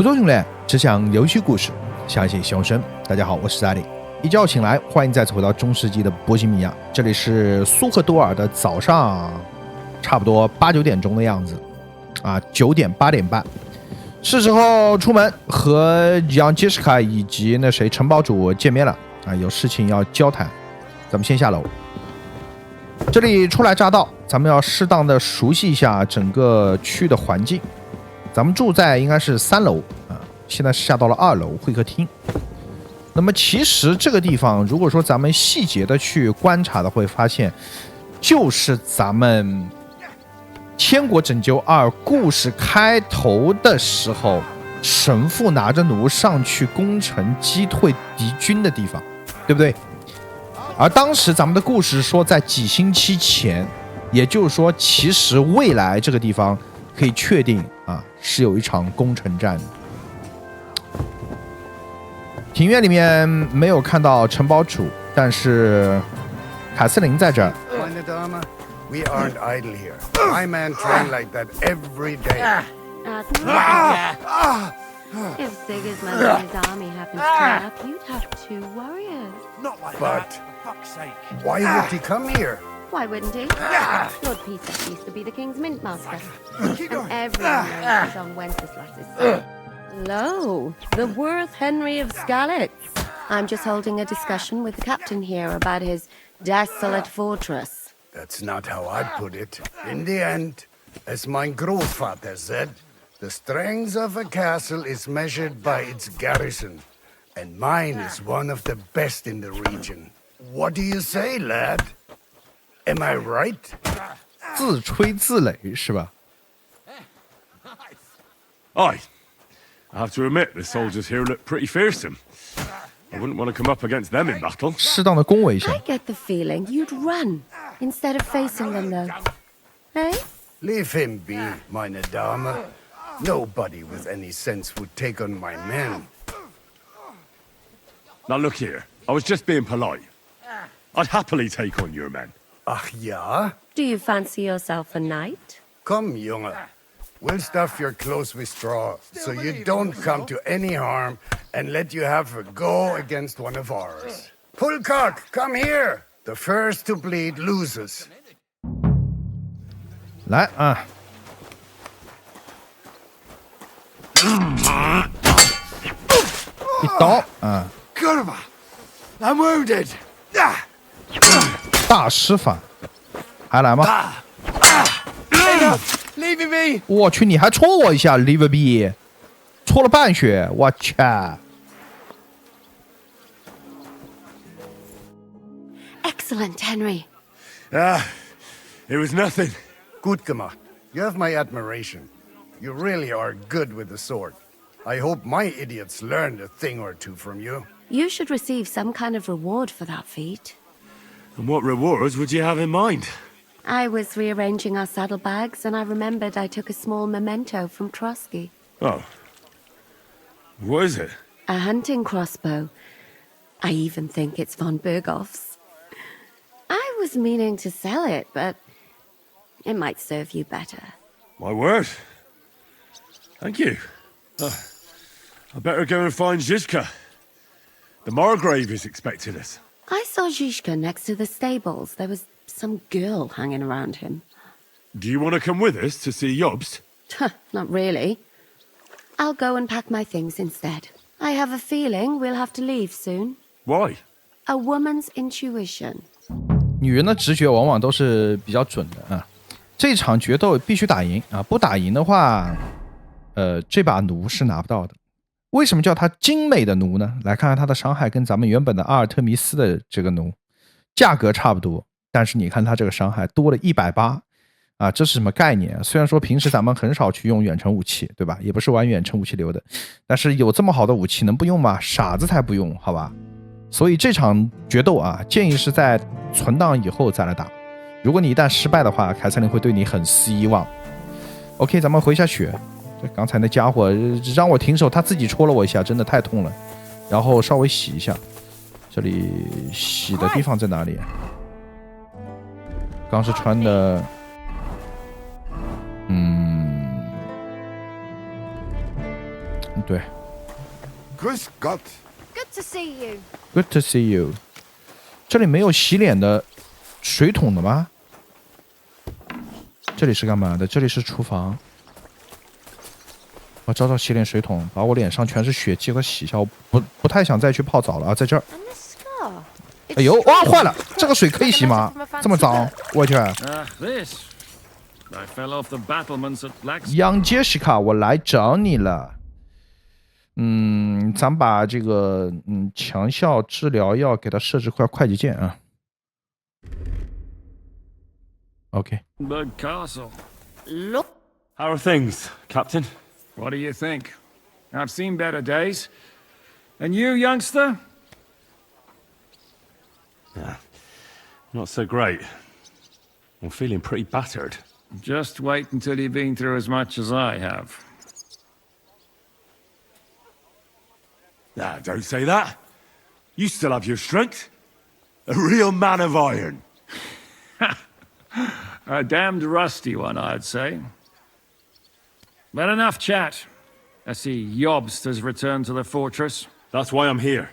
不做训练，只讲游戏故事，相信熊声。大家好，我是萨利。一觉醒来，欢迎再次回到中世纪的波西米亚。这里是苏赫多尔的早上，差不多8、9点钟的样子啊，9点8点半，是时候出门和杨杰什卡以及那谁城堡主见面了啊，有事情要交谈。咱们先下楼。这里初来乍到，咱们要适当的熟悉一下整个区的环境。咱们住在应该是3楼啊，现在下到了2楼会客厅。那么其实这个地方，如果说咱们细节的去观察的，会发现，就是咱们《天国拯救2》故事开头的时候，神父拿着弩上去攻城击退敌军的地方，对不对？而当时咱们的故事说，在几星期前，也就是说，其实未来这个地方可以确定啊，是有一场攻城战的。庭院里面没有看到城堡主，但是凯瑟琳在这儿。We aren't idle here. My men train like that every day. If Sigismund and his army happens to turn up, you'd have 2 warriors. Not like that, for fuck's sake. Why would he come here? Why wouldn't he? Lord Peter used to be the king's mint master. And everyone knows he's on Wenceslas's. Hello, the worth Henry of Skalitz. I'm just holding a discussion with the captain here about his desolate fortress. That's not how I'd put it. In the end, as my grandfather said, the strength of a castle is measured by its garrison, and mine is one of the best in the region. What do you say, lad? Am I right? 自吹自擂是吧？ Aye. I have to admit, the soldiers here look pretty fearsome. I wouldn't want to come up against them in battle. 适当的恭维一下。 I get the feeling you'd run instead of facing them, though. Hey? Leave him be, meine Dame. Nobody with any sense would take on my men. Now look here, I was just being polite. I'd happily take on your men. Ach ja? Do you fancy yourself a knight? Come, Junge. We'll stuff your clothes with straw, so you don't come to any harm, and let you have a go against one of ours. Pulcock, come here! The first to bleed loses. 来啊！一刀啊！ Kurva! I'm wounded! 大施法，还来吗？ Leave me! 我去，你还戳我一下 ，Leave me， 戳了半血，我去。 Excellent, Henry. It was nothing. Gut gemacht. You have my admiration. You really are good with the sword. I hope my idiots learned a thing or two from you. You should receive some kind of reward for that feat. And what rewards would you have in mind? I was rearranging our saddlebags, and I remembered I took a small memento from Trotsky. Oh. What is it? A hunting crossbow. I even think it's von Berghoff's. I was meaning to sell it, but it might serve you better. My word. Thank you. I better go and find Zizka. The Margrave is expecting us. I saw Zhishka next to the stables. There was some girl hanging around him. Do you want to come with us to see Jobst? Not really. I'll go and pack my things instead. I have a feeling we'll have to leave soon. Why? A woman's intuition. 女人的直觉往往都是比较准的啊。这场决斗必须打赢啊，不打赢的话，这把弩是拿不到的。为什么叫它精美的弩呢？来看看它的伤害跟咱们原本的阿尔特弥斯的这个弩价格差不多，但是你看它这个伤害多了180啊，这是什么概念？虽然说平时咱们很少去用远程武器，对吧？也不是玩远程武器流的，但是有这么好的武器能不用吗？傻子才不用，好吧？所以这场决斗啊，建议是在存档以后再来打。如果你一旦失败的话，凯瑟琳会对你很失望。OK， 咱们回一下血。这刚才那家伙让我停手，他自己戳了我一下，真的太痛了。然后稍微洗一下，这里洗的地方在哪里？刚是穿的，对 Grüß Gott. Good to see you.，Good to see you。这里没有洗脸的水桶的吗？这里是干嘛的？这里是厨房。我找找洗脸水桶，把我脸上全是血迹和洗一下。我不太想再去泡澡了啊，在这儿。And this scar. 哎呦，哇，坏了！这个水可以洗吗？这么脏，我去！ This. I fell off the battlements at Black. 杨杰西卡，我来找你了。咱把这个强效治疗药给它设置块快捷键啊。OK。 Bug Castle. Look. How are things, Captain? What do you think? I've seen better days. And you, youngster? Yeah, not so great. I'm feeling pretty battered. Just wait until you've been through as much as I have. Ah, don't say that. You still have your strength. A real man of iron. A damned rusty one, I'd say. But enough chat. I see Jobst has returned to the fortress. That's why I'm here.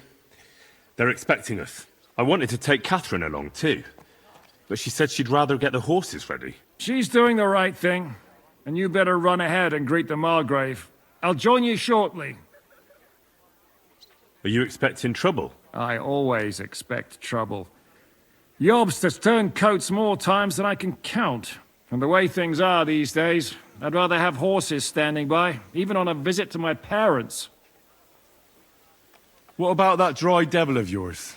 They're expecting us. I wanted to take Catherine along too, but she said she'd rather get the horses ready. She's doing the right thing, and you better run ahead and greet the Margrave. I'll join you shortly. Are you expecting trouble? I always expect trouble. Jobst has turned coats more times than I can count. And the way things are these days, I'd rather have horses standing by, even on a visit to my parents. What about that dry devil of yours?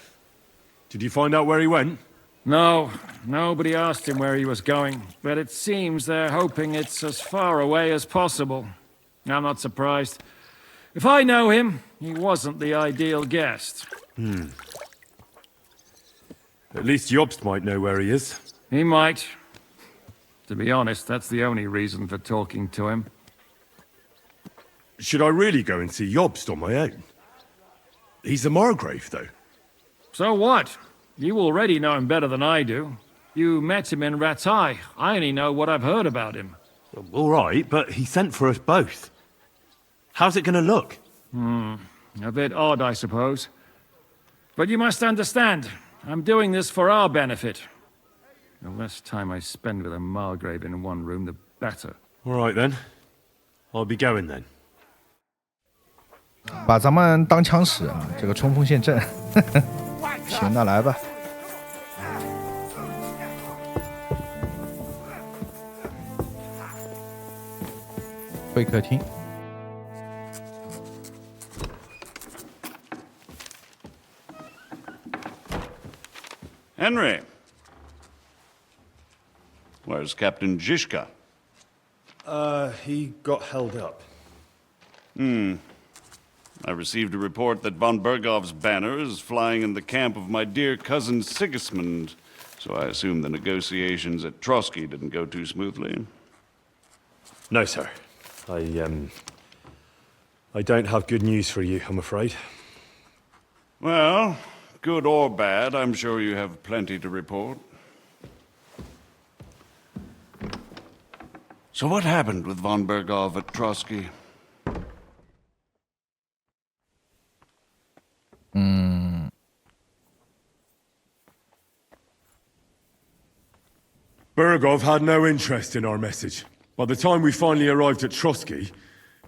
Did you find out where he went? No, nobody asked him where he was going, but it seems they're hoping it's as far away as possible. I'm not surprised. If I know him, he wasn't the ideal guest. At least Jobst might know where he is. He might. To be honest, that's the only reason for talking to him. Should I really go and see Jobst on my own? He's the Margrave, though. So what? You already know him better than I do. You met him in Ratai. I only know what I've heard about him. All right, but he sent for us both. How's it going to look? A bit odd, I suppose. But you must understand, I'm doing this for our benefit. The less time I spend with a Margrave in one room, the better. All right, then. I'll be going then. 把咱们当枪使啊，这个冲锋陷阵。行，那来吧。会客厅。Henry. Where's Captain Zizka? He got held up. I received a report that von Bergov's banner is flying in the camp of my dear cousin Sigismund, so I assume the negotiations at Trotsky didn't go too smoothly. No, sir. I don't have good news for you, I'm afraid. Well, good or bad, I'm sure you have plenty to report. So what happened with von Bergov at Trotsky? Bergov had no interest in our message. By the time we finally arrived at Trotsky,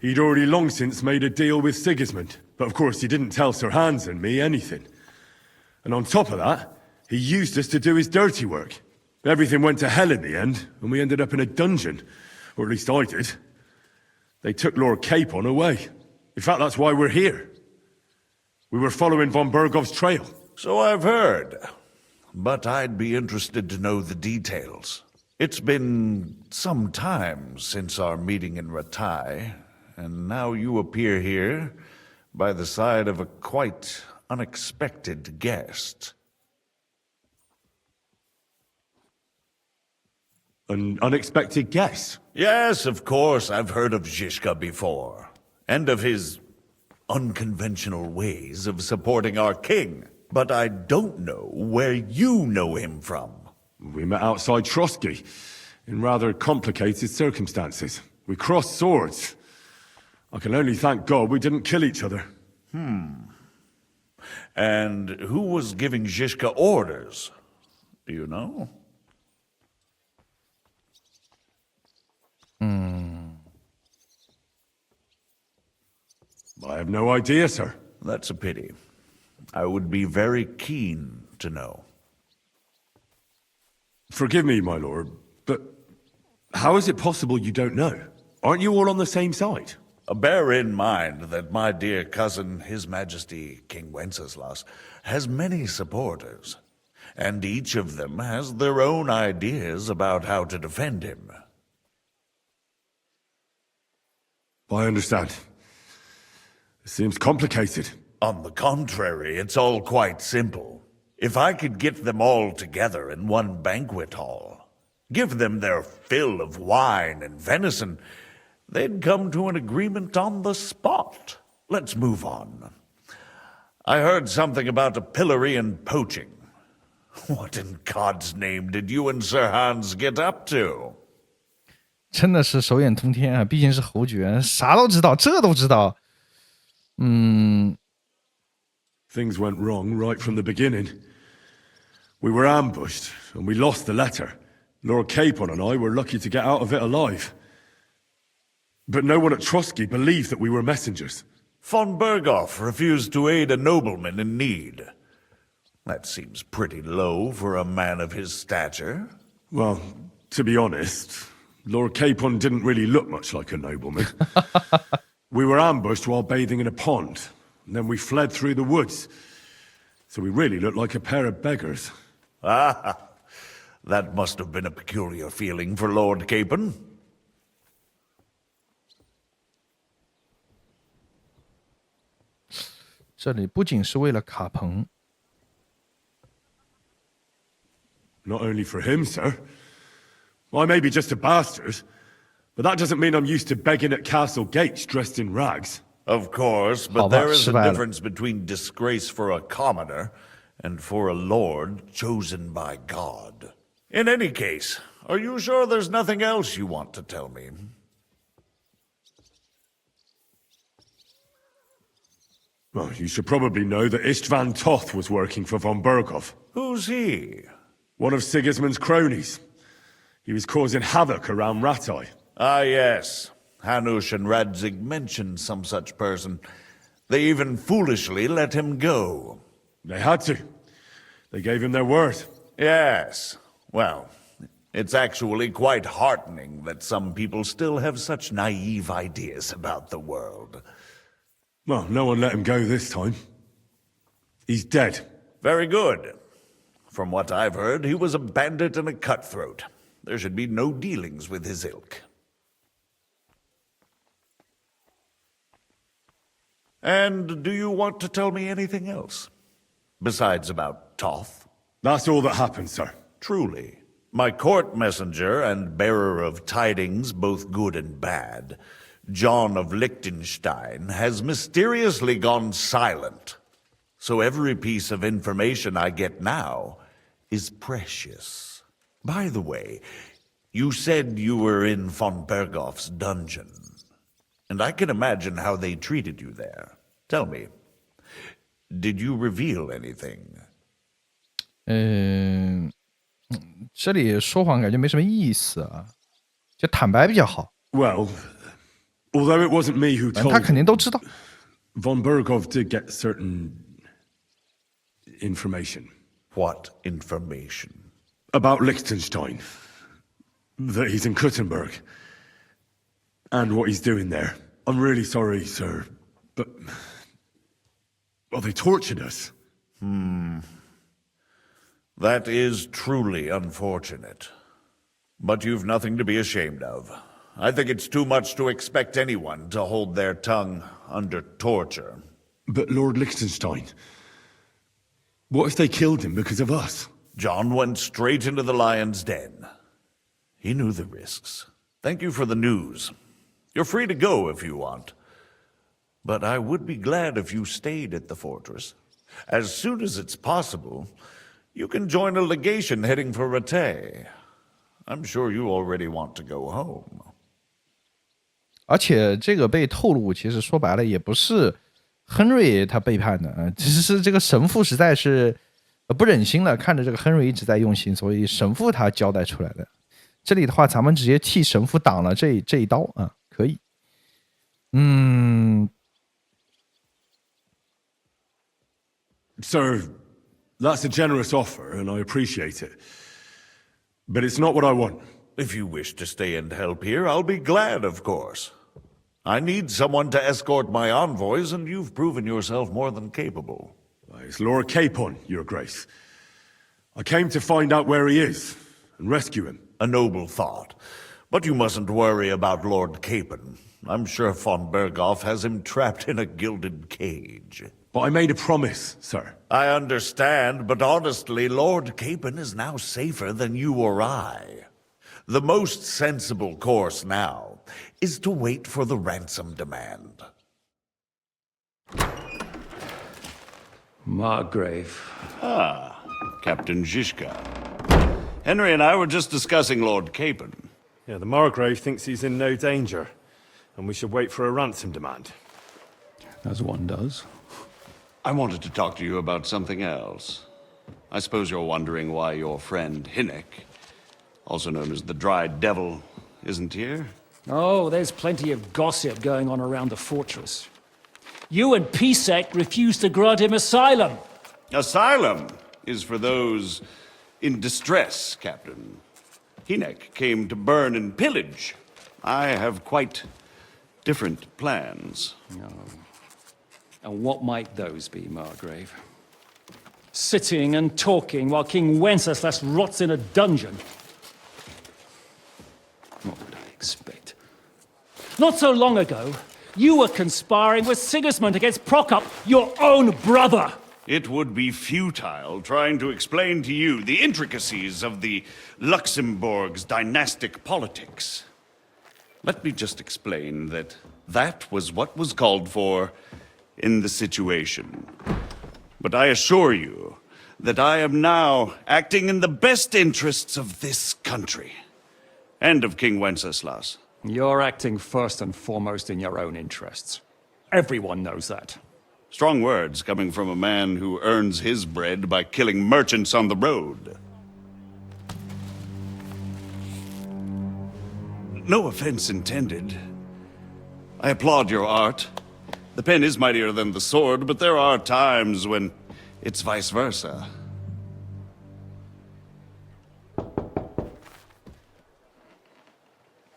he'd already long since made a deal with Sigismund. But of course he didn't tell Sir Hans and me anything. And on top of that, he used us to do his dirty work. Everything went to hell in the end, and we ended up in a dungeon. Or at least I did. They took Lord Capon away. In fact, that's why we're here. We were following von Bergov's trail. So I've heard. But I'd be interested to know the details. It's been some time since our meeting in Ratai, and now you appear here by the side of a quite unexpected guest. An unexpected guest? Yes, of course, I've heard of Zizka before, and of his unconventional ways of supporting our king. But I don't know where you know him from. We met outside Trotsky, in rather complicated circumstances. We crossed swords. I can only thank God we didn't kill each other. And who was giving Zhishka orders? Do you know? I have no idea, sir. That's a pity. I would be very keen to know. Forgive me, my lord, but how is it possible you don't know? Aren't you all on the same side? Bear in mind that my dear cousin, His Majesty King Wenceslas, has many supporters, and each of them has their own ideas about how to defend him. I understand. It seems complicated. On the contrary, it's all quite simple. If I could get them all together in one banquet hall, give them their fill of wine and venison, they'd come to an agreement on the spot. Let's move on. I heard something about a pillory and poaching. What in God's name did you and Sir Hans get up to? 真的是手眼通天啊！毕竟是侯爵，啥都知道，这都知道。Things went wrong right from the beginning. We were ambushed, and we lost the letter. Lord Capon and I were lucky to get out of it alive. But no one at Trotsky believed that we were messengers. Von Berghoff refused to aid a nobleman in need. That seems pretty low for a man of his stature. Well, to be honest, Lord Capon didn't really look much like a nobleman. We were ambushed while bathing in a pond, and then we fled through the woods. So we really looked like a pair of beggars. Ah, that must have been a peculiar feeling for Lord Capon. 这里不仅是为了卡彭， Not only for him, sir. I may be just a bastard, but that doesn't mean I'm used to begging at castle gates dressed in rags. Of course, but there is a difference between disgrace for a commoner and for a lord chosen by God. In any case, are you sure there's nothing else you want to tell me? Well, you should probably know that Istvan Toth was working for von Berghoff. Who's he? One of Sigismund's cronies. He was causing havoc around Ratai. Ah, yes. Hanush and Radzig mentioned some such person. They even foolishly let him go. They had to. They gave him their word. Yes. Well, it's actually quite heartening that some people still have such naive ideas about the world. Well, no one let him go this time. He's dead. Very good. From what I've heard, he was a bandit and a cutthroat. There should be no dealings with his ilk. And do you want to tell me anything else? Besides about Toth? That's all that happened, sir. Truly. My court messenger and bearer of tidings, both good and bad, John of Liechtenstein, has mysteriously gone silent. So every piece of information I get now is precious. By the way, you said you were in von Berghoff's dungeon. And I can imagine how they treated you there. Tell me, did you reveal anything? 这里说谎感觉没什么意思啊，就坦白比较好。 Well, although it wasn't me who told 他肯定都知道。 Von Berghoff did get certain information. What information? About Liechtenstein. That he's in Kuttenberg. And what he's doing there. I'm really sorry, sir, but... Well, they tortured us. That is truly unfortunate. But you've nothing to be ashamed of. I think it's too much to expect anyone to hold their tongue under torture. But Lord Liechtenstein... What if they killed him because of us? John went straight into the lion's den. He knew the risks. Thank you for the news. You're free to go if you want. But I would be glad if you stayed at the fortress. As soon as it's possible, you can join a legation heading for Rattay. I'm sure you already want to go home. 而且这个被透露，其实说白了也不是亨瑞他背叛的，只是这个神父实在是不忍心了，看着这个亨瑞一直在用心，所以神父他交代出来的。这里的话，咱们直接替神父挡了这一刀啊，可以。Sir, that's a generous offer, and I appreciate it. But it's not what I want. If you wish to stay and help here, I'll be glad, of course. I need someone to escort my envoys, and you've proven yourself more than capable. It's Lord Capon, Your Grace. I came to find out where he is, and rescue him. A noble thought. But you mustn't worry about Lord Capon. I'm sure von Berghoff has him trapped in a gilded cage. But I made a promise, sir. I understand, but honestly, Lord Capon is now safer than you or I. The most sensible course now is to wait for the ransom demand. Margrave. Ah, Captain Zizka. Henry and I were just discussing Lord Capon. Yeah, the Margrave thinks he's in no danger, and we should wait for a ransom demand. As one does. I wanted to talk to you about something else. I suppose you're wondering why your friend Hinnek, also known as the Dried Devil, isn't here? Oh, there's plenty of gossip going on around the fortress. You and Pisek refused to grant him asylum. Asylum is for those in distress, Captain. Hinnek came to burn and pillage. I have quite different plans. And what might those be, Margrave? Sitting and talking while King Wenceslas rots in a dungeon. What would I expect? Not so long ago, you were conspiring with Sigismund against Prokop, your own brother. It would be futile trying to explain to you the intricacies of the Luxembourg's dynastic politics. Let me just explain that that was what was called for in the situation. But I assure you that I am now acting in the best interests of this country and of King Wenceslas. You're acting first and foremost in your own interests. Everyone knows that. Strong words coming from a man who earns his bread by killing merchants on the road. No offense intended. I applaud your art. The pen is mightier than the sword, but there are times when it's vice versa.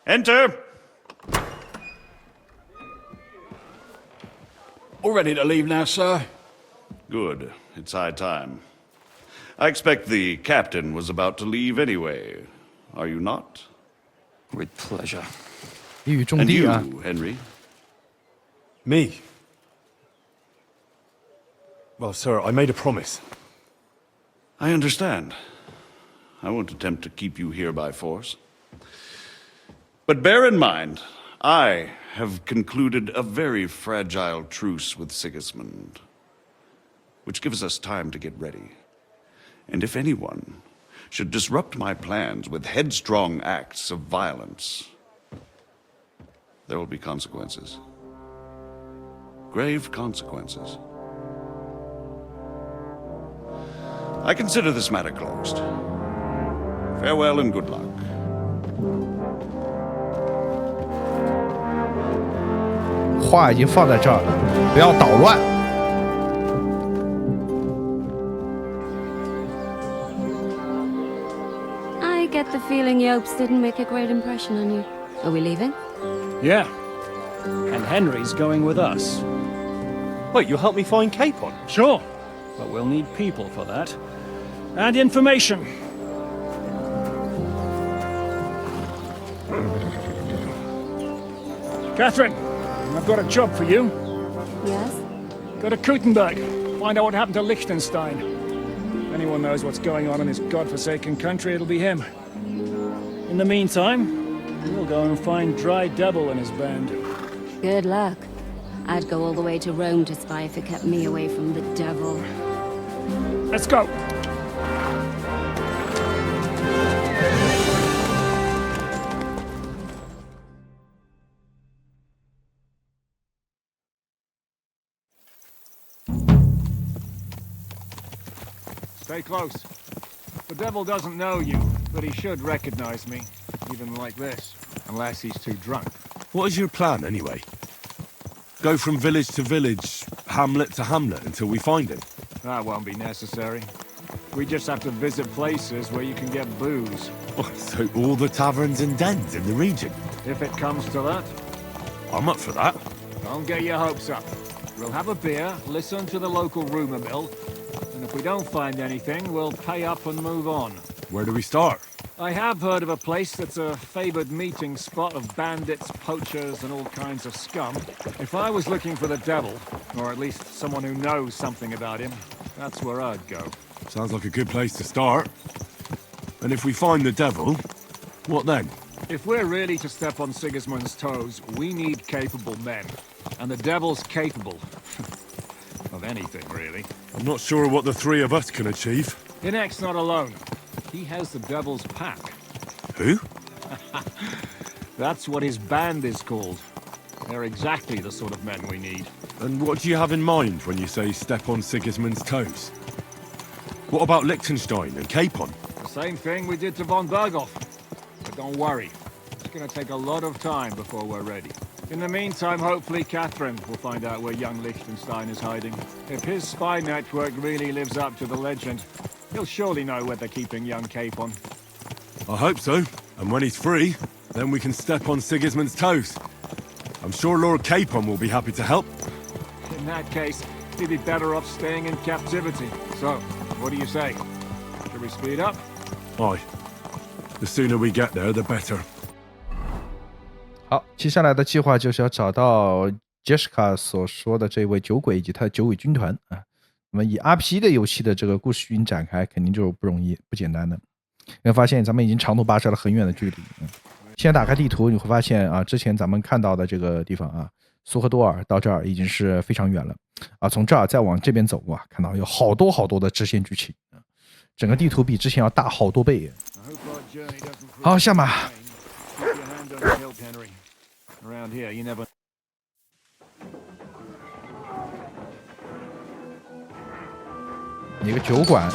Enter! All ready to leave now, sir? Good. It's high time. I expect the captain was about to leave anyway. Are you not? With pleasure. 一语中 And 的 you, 啊！ Henry? Me? Well, sir, I made a promise. I understand. I won't attempt to keep you here by force. But bear in mind, I have concluded a very fragile truce with Sigismund, which gives us time to get ready. And if anyone should disrupt my plans with headstrong acts of violence, there will be consequences. Grave consequences. I consider this matter closed. Farewell and good luck. 话已经放在这儿了，不要捣乱。 I get the feeling Yopes didn't make a great impression on you. Are we leaving? Yeah. And Henry's going with us. Wait, you'll help me find Capon? Sure. But we'll need people for that. And information. Catherine, I've got a job for you. Yes? Go to Kuttenberg. Find out what happened to Liechtenstein. If anyone knows what's going on in this godforsaken country, it'll be him. In the meantime, we'll go and find Dry Devil and his band. Good luck. I'd go all the way to Rome to spy if it kept me away from the devil. Let's go. Stay close. The devil doesn't know you, but he should recognize me, even like this, unless he's too drunk. What is your plan, anyway? Go from village to village, hamlet to hamlet, until we find him? That won't be necessary. We just have to visit places where you can get booze. Oh, so all the taverns and dens in the region? If it comes to that, I'm up for that. don't get your hopes up. We'll have a beer, listen to the local rumor mill, and if we don't find anything, we'll pay up and move on. Where do we start? I have heard of a place that's a favored meeting spot of bandits, poachers, and all kinds of scum. If I was looking for the devil, or at least someone who knows something about him, that's where I'd go. Sounds like a good place to start. And if we find the devil, what then? If we're really to step on Sigismund's toes, we need capable men. And the devil's capable. Of anything, really. I'm not sure what the three of us can achieve. Inek's not alone. He has the devil's pack. Who? That's what his band is called. They're exactly the sort of men we need. And what do you have in mind when you say step on Sigismund's toes? What about Liechtenstein and Capon? The same thing we did to von Berghoff. But don't worry. It's gonna take a lot of time before we're ready. In the meantime, hopefully Catherine will find out where young Liechtenstein is hiding. If his spy network really lives up to the legend, he'll surely know where they're keeping young Capon. I hope so. And when he's free, then we can step on Sigismund's toes. I'm sure Lord Capon will be happy to help. In that case, he'd be better off staying in captivity. So, what do you say? Should we speed up? Aye. The sooner we get there, the better. 好，接下来的计划就是要找到 Jessica 所说的这位酒鬼以及他的酒鬼军团啊。那么以 RPG 的游戏的这个故事剧情展开，肯定就不容易、不简单的。你会发现咱们已经长途跋涉了很远的距离。现在打开地图，你会发现啊，之前咱们看到的这个地方啊，苏赫多尔到这儿已经是非常远了啊。从这儿再往这边走啊，看到有好多好多的支线剧情，整个地图比之前要大好多倍。好，下马。Around here, you never. 一个酒馆，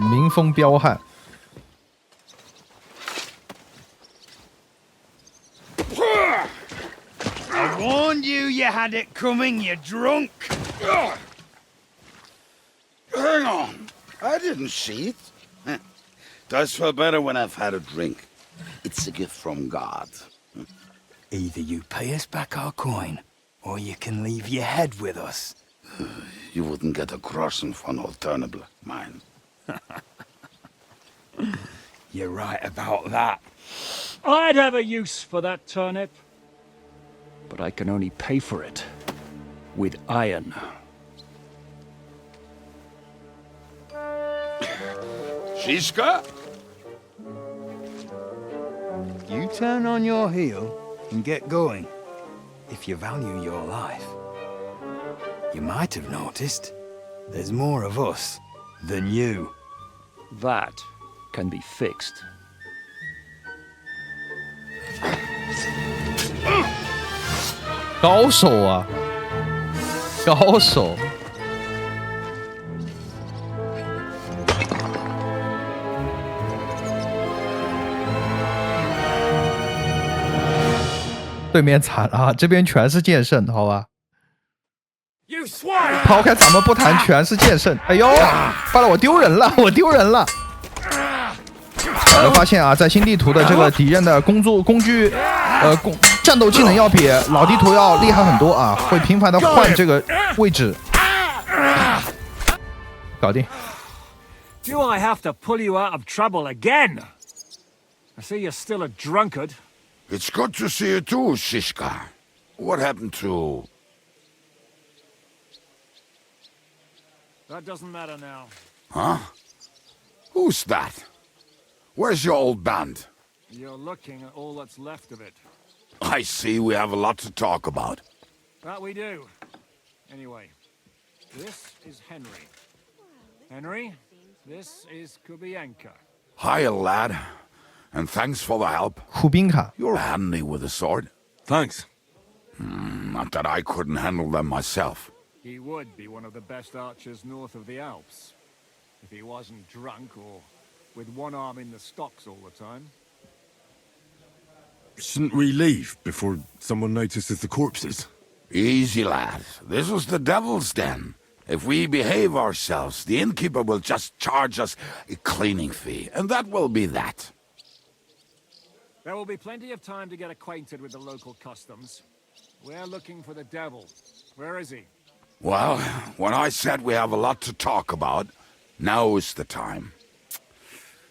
民风彪悍。I warned you, you had it coming, you drunk. Hang on. I didn't see it. Does feel better when I've had a drink. It's a gift from God. Either you pay us back our coin, or you can leave your head with us. You wouldn't get a groschen for an alternative, mine. You're right about that. I'd have a use for that turnip. But I can only pay for it with iron. Shiska? You turn on your heel and get going. If you value your life. You might have noticed there's more of us than you. That can be fixed. 高手啊，高手！对面惨了啊，这边全是剑圣，好吧？抛开咱们不谈，全是剑圣。哎呦，完了，我丢人了，我丢人了！我发现啊，在新地图的这个敌人的工具，战斗技能要比老地图要厉害很多啊，会频繁的换这个位置。搞定。Do I have to pull you out of trouble again? I see you're still a drunkard. It's good to see you too, Shishka. What happened to... That doesn't matter now. Huh? Who's that? Where's your old band? You're looking at all that's left of it. I see we have a lot to talk about. That we do. Anyway, this is Henry. Henry, this is Kubienka. Hiya, lad. And thanks for the help. Kubinka. You're handy with a sword. Thanks. Not that I couldn't handle them myself. He would be one of the best archers north of the Alps, if he wasn't drunk or with one arm in the stocks all the time. Shouldn't we leave before someone notices the corpses? Easy, lad. This was the devil's den. If we behave ourselves, the innkeeper will just charge us a cleaning fee, and that will be that. There will be plenty of time to get acquainted with the local customs. We're looking for the devil. Where is he? Well, when I said we have a lot to talk about, now is the time.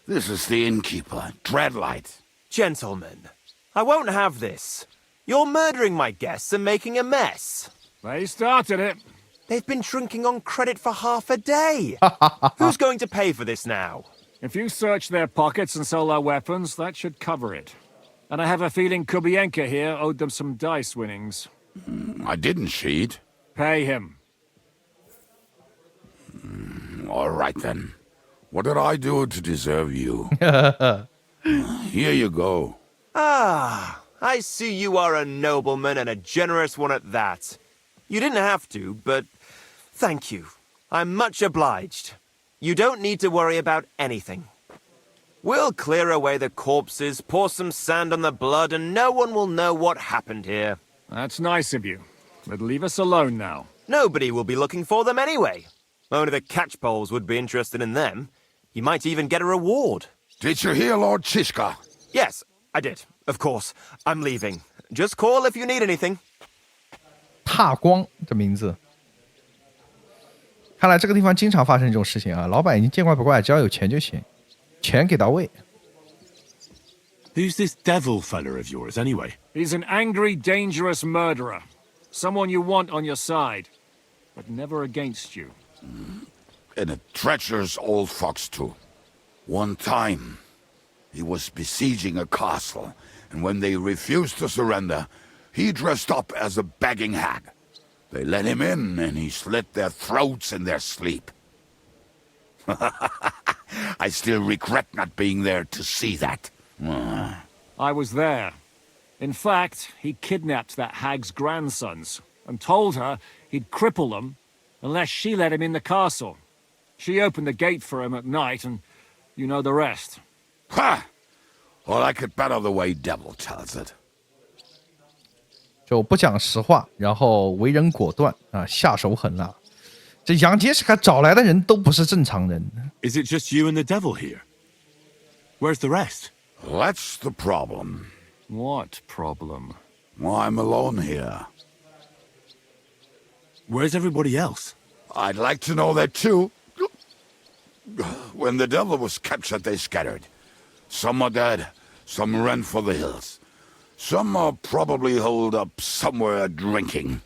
This is the innkeeper, Dreadlight. Gentlemen, I won't have this. You're murdering my guests and making a mess. They started it. They've been drinking on credit for half a day. Who's going to pay for this now? If you search their pockets and sell their weapons, that should cover it. And I have a feeling Kubienka here owed them some dice winnings. I didn't cheat. Pay him. All right, then. What did I do to deserve you? Here you go. Ah, I see you are a nobleman and a generous one at that. You didn't have to, but thank you. I'm much obliged. You don't need to worry about anything. We'll clear away the corpses, pour some sand on the blood, and no one will know what happened here. That's nice of you. But leave us alone now. Nobody will be looking for them anyway. Only the catchpoles would be interested in them. You might even get a reward. Did you hear Lord Chishka? Yes, I did. Of course. I'm leaving. Just call if you need anything. 踏光这名字，看来这个地方经常发生这种事情啊！老板已经见怪不怪，只要有钱就行，钱给到位。Who's this devil fella of yours, anyway? He's an angry, dangerous murderer. Someone you want on your side, but never against you. And a treacherous old fox, too. One time, he was besieging a castle, and when they refused to surrender, he dressed up as a begging hag. They let him in, and he slit their throats in their sleep. I still regret not being there to see that. I was there. In fact, he kidnapped that hag's grandsons and told her he'd cripple them unless she let him in the castle. She opened the gate for him at night, and you know the rest. Ha! Well, I could better the way devil tells it. 就不讲实话，然后为人果断啊，下手狠辣。这杨杰斯卡找来的人都不是正常人。Is it just you and the devil here? Where's the rest? That's the problem. What problem? Well, I'm alone here. Where's everybody else? I'd like to know that too. When the devil was captured, they scattered. Some are dead, some ran for the hills. Some are probably holed up somewhere drinking.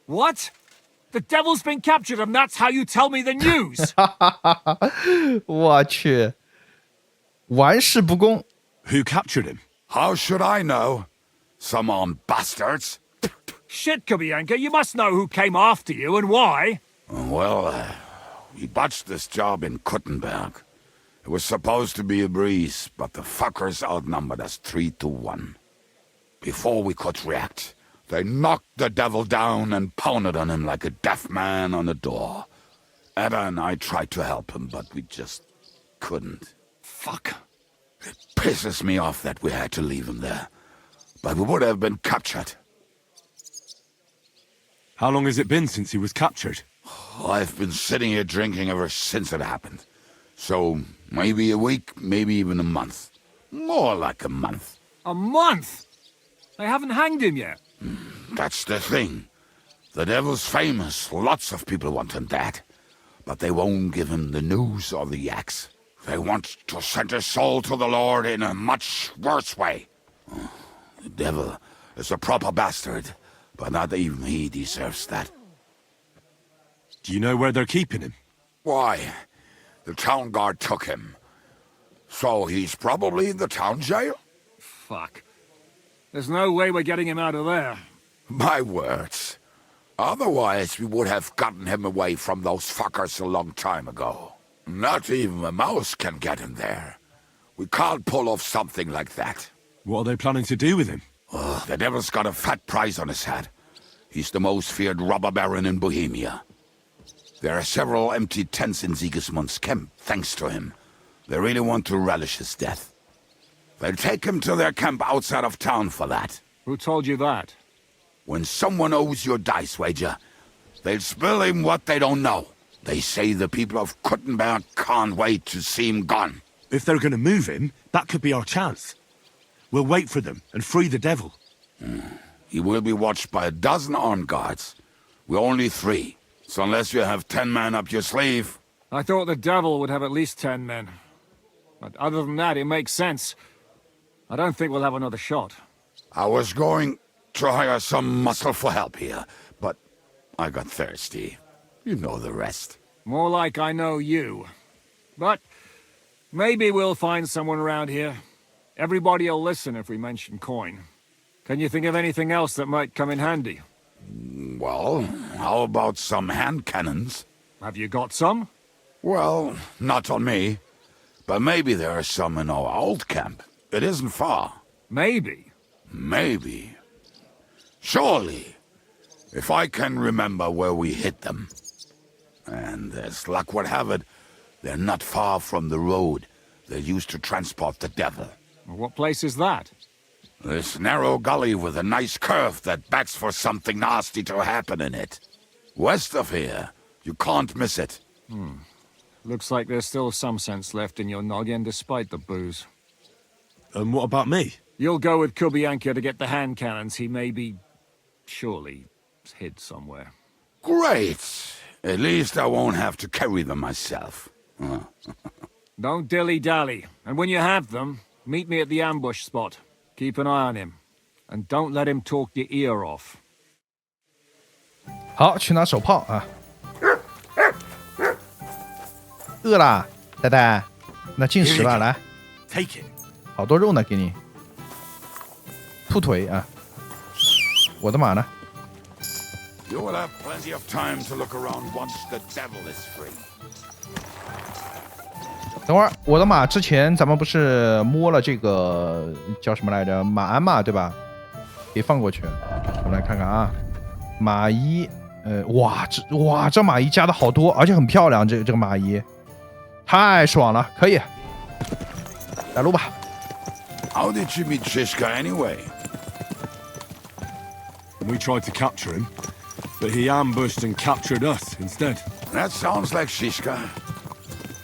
What? The devil's been captured and that's how you tell me the news? 我去，玩世不恭。 Who captured him? How should I know? Some armed bastards. Shit, Kubienka, you must know who came after you and why. Well, we botched this job in Kuttenberg. It was supposed to be a breeze, but the fuckers outnumbered us 3-1. Before we could react, they knocked the devil down and pounded on him like a deaf man on a door. Ada and I tried to help him, but we just couldn't. Fuck. It pisses me off that we had to leave him there. But we would have been captured. How long has it been since he was captured? I've been sitting here drinking ever since it happened. So, maybe a week, maybe even a month. More like a month. A month? They haven't hanged him yet. That's the thing. The devil's famous. Lots of people want him dead. But they won't give him the news or the axe. They want to send his soul to the Lord in a much worse way. The devil is a proper bastard, but not even he deserves that. Do you know where they're keeping him? Why? The town guard took him. So he's probably in the town jail? Fuck. There's no way we're getting him out of there. My words. Otherwise, we would have gotten him away from those fuckers a long time ago. Not even a mouse can get him there. We can't pull off something like that. What are they planning to do with him? The devil's got a fat price on his head. He's the most feared robber baron in Bohemia. There are several empty tents in Sigismund's camp, thanks to him. They really want to relish his death. They'll take him to their camp outside of town for that. Who told you that? When someone owes your dice wager, they'll spill him what they don't know. They say the people of Kuttenberg can't wait to see him gone. If they're gonna move him, that could be our chance. We'll wait for them and free the devil. He will be watched by a dozen armed guards. We're only 3, so unless you have 10 men up your sleeve... I thought the devil would have at least 10 men. But other than that, it makes sense. I don't think we'll have another shot. I was going to hire some muscle for help here, but I got thirsty. You know the rest. More like I know you. But maybe we'll find someone around here. Everybody'll listen if we mention coin. Can you think of anything else that might come in handy? Well, how about some hand cannons? Have you got some? Well, not on me. But maybe there are some in our old camp. It isn't far. Maybe. Maybe. Surely. If I can remember where we hid them. And as luck would have it, they're not far from the road they used to transport the devil. What place is that? This narrow gully with a nice curve that bets for something nasty to happen in it. West of here. You can't miss it. Looks like there's still some sense left in your noggin despite the booze. And what about me? You'll go with Kubianka to get the hand cannons he may be... surely hid somewhere. Great! At least I won't have to carry them myself. Don't dilly-dally. And when you have them, meet me at the ambush spot. Keep an eye on him. And don't let him talk your ear off. 好，去拿手炮啊！饿啦，呆呆，那进食了，来 Take it. 好多肉呢，给你。兔腿啊！我的马呢？ You will have plenty of time to look around once the devil is free. 等会儿，我的马之前咱们不是摸了这个叫什么来着？马鞍嘛，对吧？给放过去。我们来看看啊，马衣，哇，这马衣加的好多，而且很漂亮，这个马衣，太爽了，可以，来路吧。 How did you meet Shishka anyway? We tried to capture him, but he ambushed and captured us instead. That sounds like Shishka.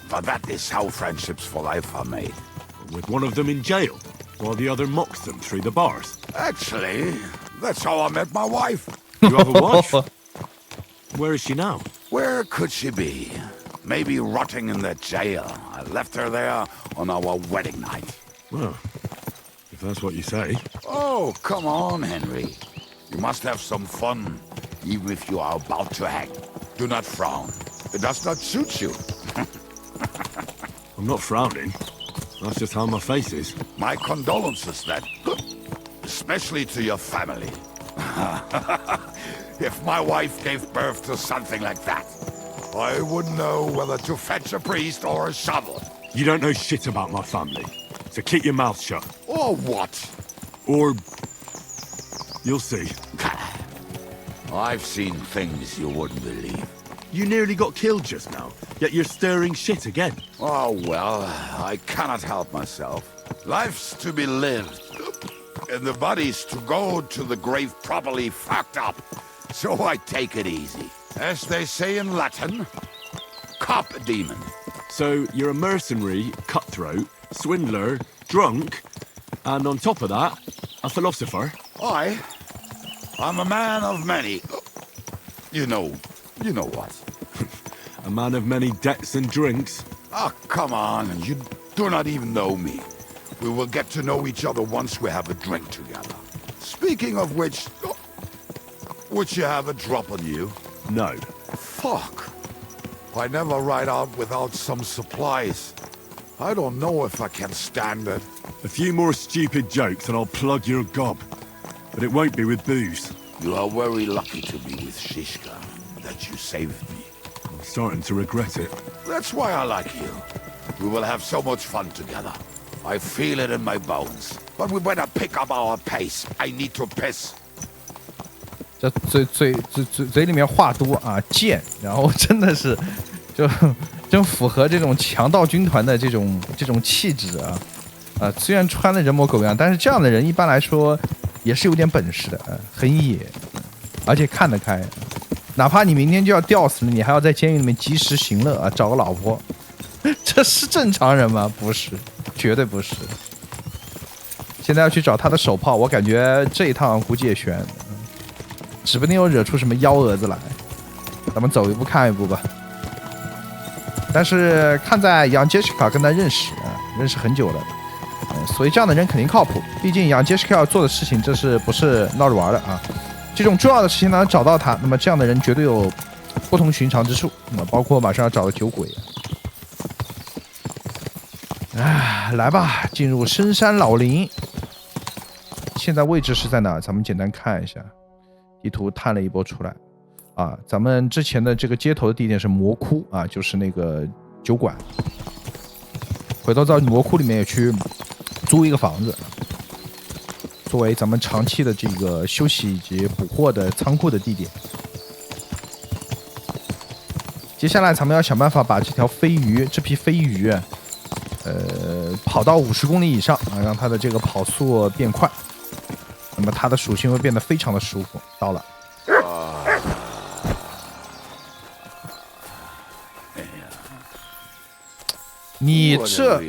But that is how friendships for life are made. With one of them in jail, while the other mocks them through the bars. Actually, that's how I met my wife. You have a wife? Where is she now? Where could she be? Maybe rotting in that jail. I left her there on our wedding night. Well, if that's what you say. Oh, come on, Henry. You must have some fun, even if you are about to hang. Do not frown. It does not suit you. I'm not frowning. That's just how my face is. My condolences, then. Especially to your family. If my wife gave birth to something like that, I wouldn't know whether to fetch a priest or a shovel. You don't know shit about my family, so keep your mouth shut. Or what? Or... you'll see. I've seen things you wouldn't believe. You nearly got killed just now, yet you're stirring shit again. Oh, well, I cannot help myself. Life's to be lived, and the body's to go to the grave properly fucked up. So I take it easy. As they say in Latin, cop a demon. So you're a mercenary, cutthroat, swindler, drunk, and on top of that, a philosopher? I'm a man of many... You know what. A man of many debts and drinks. Oh, come on, you do not even know me. We will get to know each other once we have a drink together. Speaking of which, would you have a drop on you? No. Fuck. I never ride out without some supplies. I don't know if I can stand it. A few more stupid jokes and I'll plug your gob. But it won't be with booze. You are very lucky to be with Shishka, that you saved me. I'm starting to regret it. That's why I like you. We will have so much fun together. I feel it in my bones. but we better pick up our pace. I need to piss. 这嘴里面话多啊，贱，然后真的是就真符合这种强盗军团的这种气质啊。虽然穿的人模狗样，但是这样的人一般来说也是有点本事的，很野，而且看得开。哪怕你明天就要吊死了，你还要在监狱里面及时行乐啊，找个老婆，这是正常人吗？不是，绝对不是。现在要去找他的手炮，我感觉这一趟估计也悬，指不定又惹出什么幺蛾子来。咱们走一步看一步吧。但是看在杨杰西卡跟他认识很久了，所以这样的人肯定靠谱。毕竟杨杰西卡要做的事情，这是不是闹着玩的啊？这种重要的事情呢，找到他，那么这样的人绝对有不同寻常之处。那么包括马上要找的酒鬼。来吧，进入深山老林。现在位置是在哪？咱们简单看一下，地图探了一波出来。咱们之前的这个接头的地点是魔窟啊，就是那个酒馆。回头到魔窟里面也去租一个房子，作为咱们长期的这个休息以及捕获的仓库的地点。接下来咱们要想办法把这批飞鱼跑到50公里以上啊，让它的这个跑速变快，那么它的属性会变得非常的舒服。到了。你这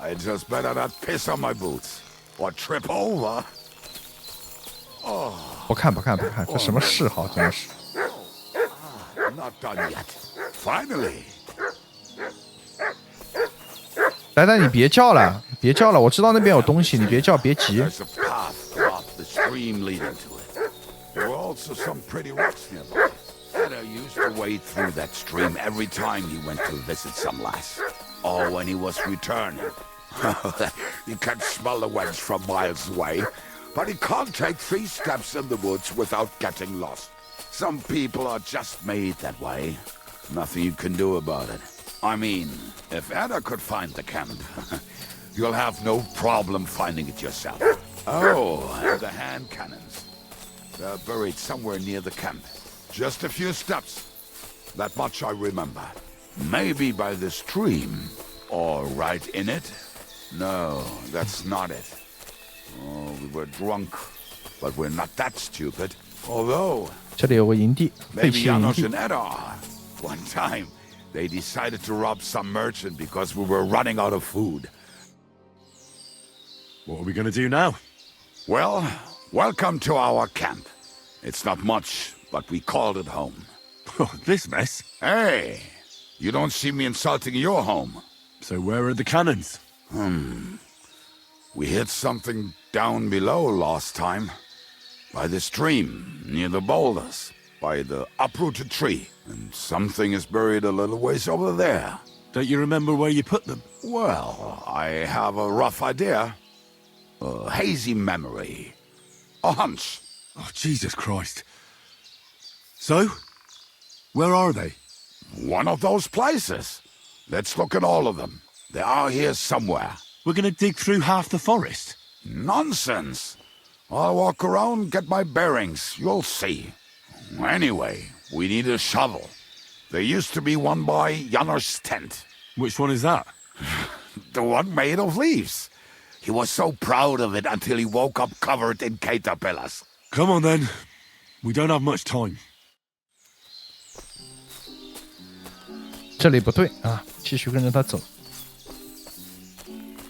I just better not piss on my boots or trip over. 不看，这什么嗜好真是。Not done yet. Finally. 呆，你别叫了，我知道那边有东西，你别叫，别急。There's a path off the stream leading to it. There were also some pretty rocks nearby. Ada used to wade through that stream every time he went to visit some lass. Or when he was returning. You can smell the wench from miles away, but he can't take 3 steps in the woods without getting lost. Some people are just made that way. Nothing you can do about it. I mean, if Ada could find the camp, you'll have no problem finding it yourself. Oh, and the hand cannons. They're buried somewhere near the camp. Just a few steps. That much I remember. Maybe by the stream, or right in it. No, that's not it. Oh, we were drunk, but we're not that stupid. Although, 这里有个营地，废 maybe 弃营 Janos 地。 and Eda are. One time, they decided to rob some merchant because we were running out of food. What are we going to do now? Well, welcome to our camp. It's not much, but we called it home. Oh, this mess. Hey, you don't see me insulting your home. So where are the cannons? We hit something down below last time. By the stream, near the boulders, by the uprooted tree. And something is buried a little ways over there. Don't you remember where you put them? Well, I have a rough idea. A hazy memory. A hunch. Oh, Jesus Christ. So? Where are they? One of those places. Let's look at all of them. They are here somewhere. We're going to dig through half the forest. Nonsense. I'll walk around, get my bearings. You'll see. Anyway, we need a shovel. There used to be one by Janos' tent. Which one is that? The one made of leaves. He was so proud of it until he woke up covered in caterpillars. Come on then. We don't have much time. 这里不对啊，继续跟着他走。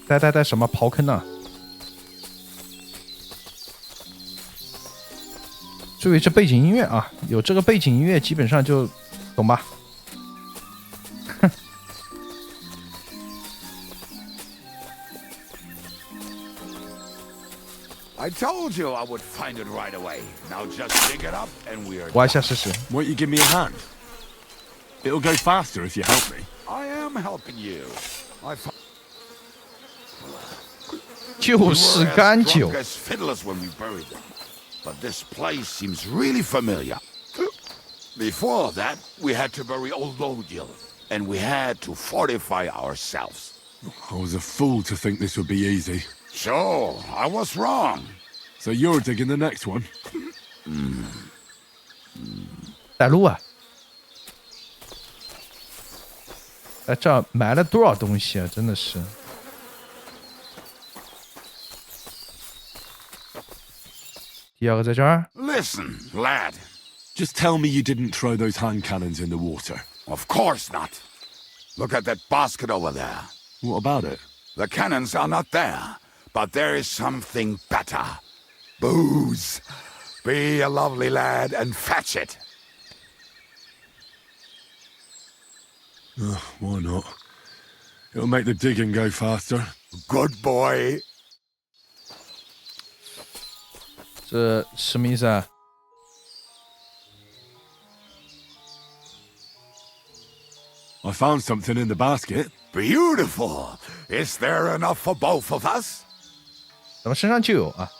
呆什么刨坑啊？注意这背景音乐啊，有这个背景音乐基本上就懂吧？哼。I told you I would find it right away. Now just dig it up and we're 挖一下试试。 Won't you give me a hand? It'll go faster if you help me. I am helping you. I 就是干酒。 We were as drunk as fiddlers when we buried them. But this place seems really familiar. Before that, we had to bury old Lodil, and we had to fortify ourselves. I was a fool to think this would be easy. So, I was wrong. So you're digging the next one? 带路啊！哎，这埋了多少东西啊！真的是。第二个在这儿。Listen, lad. Just tell me you didn't throw those hand cannons in the water. Of course not. Look at that basket over there. What about it? The cannons are not there, but there is something better. Booze. Be a lovely lad and fetch it. Why not? It'll make the digging go faster. Good boy. 这什么意思啊？ I found something in the basket. Beautiful. Is there enough for both of us? 咱们身上就有啊。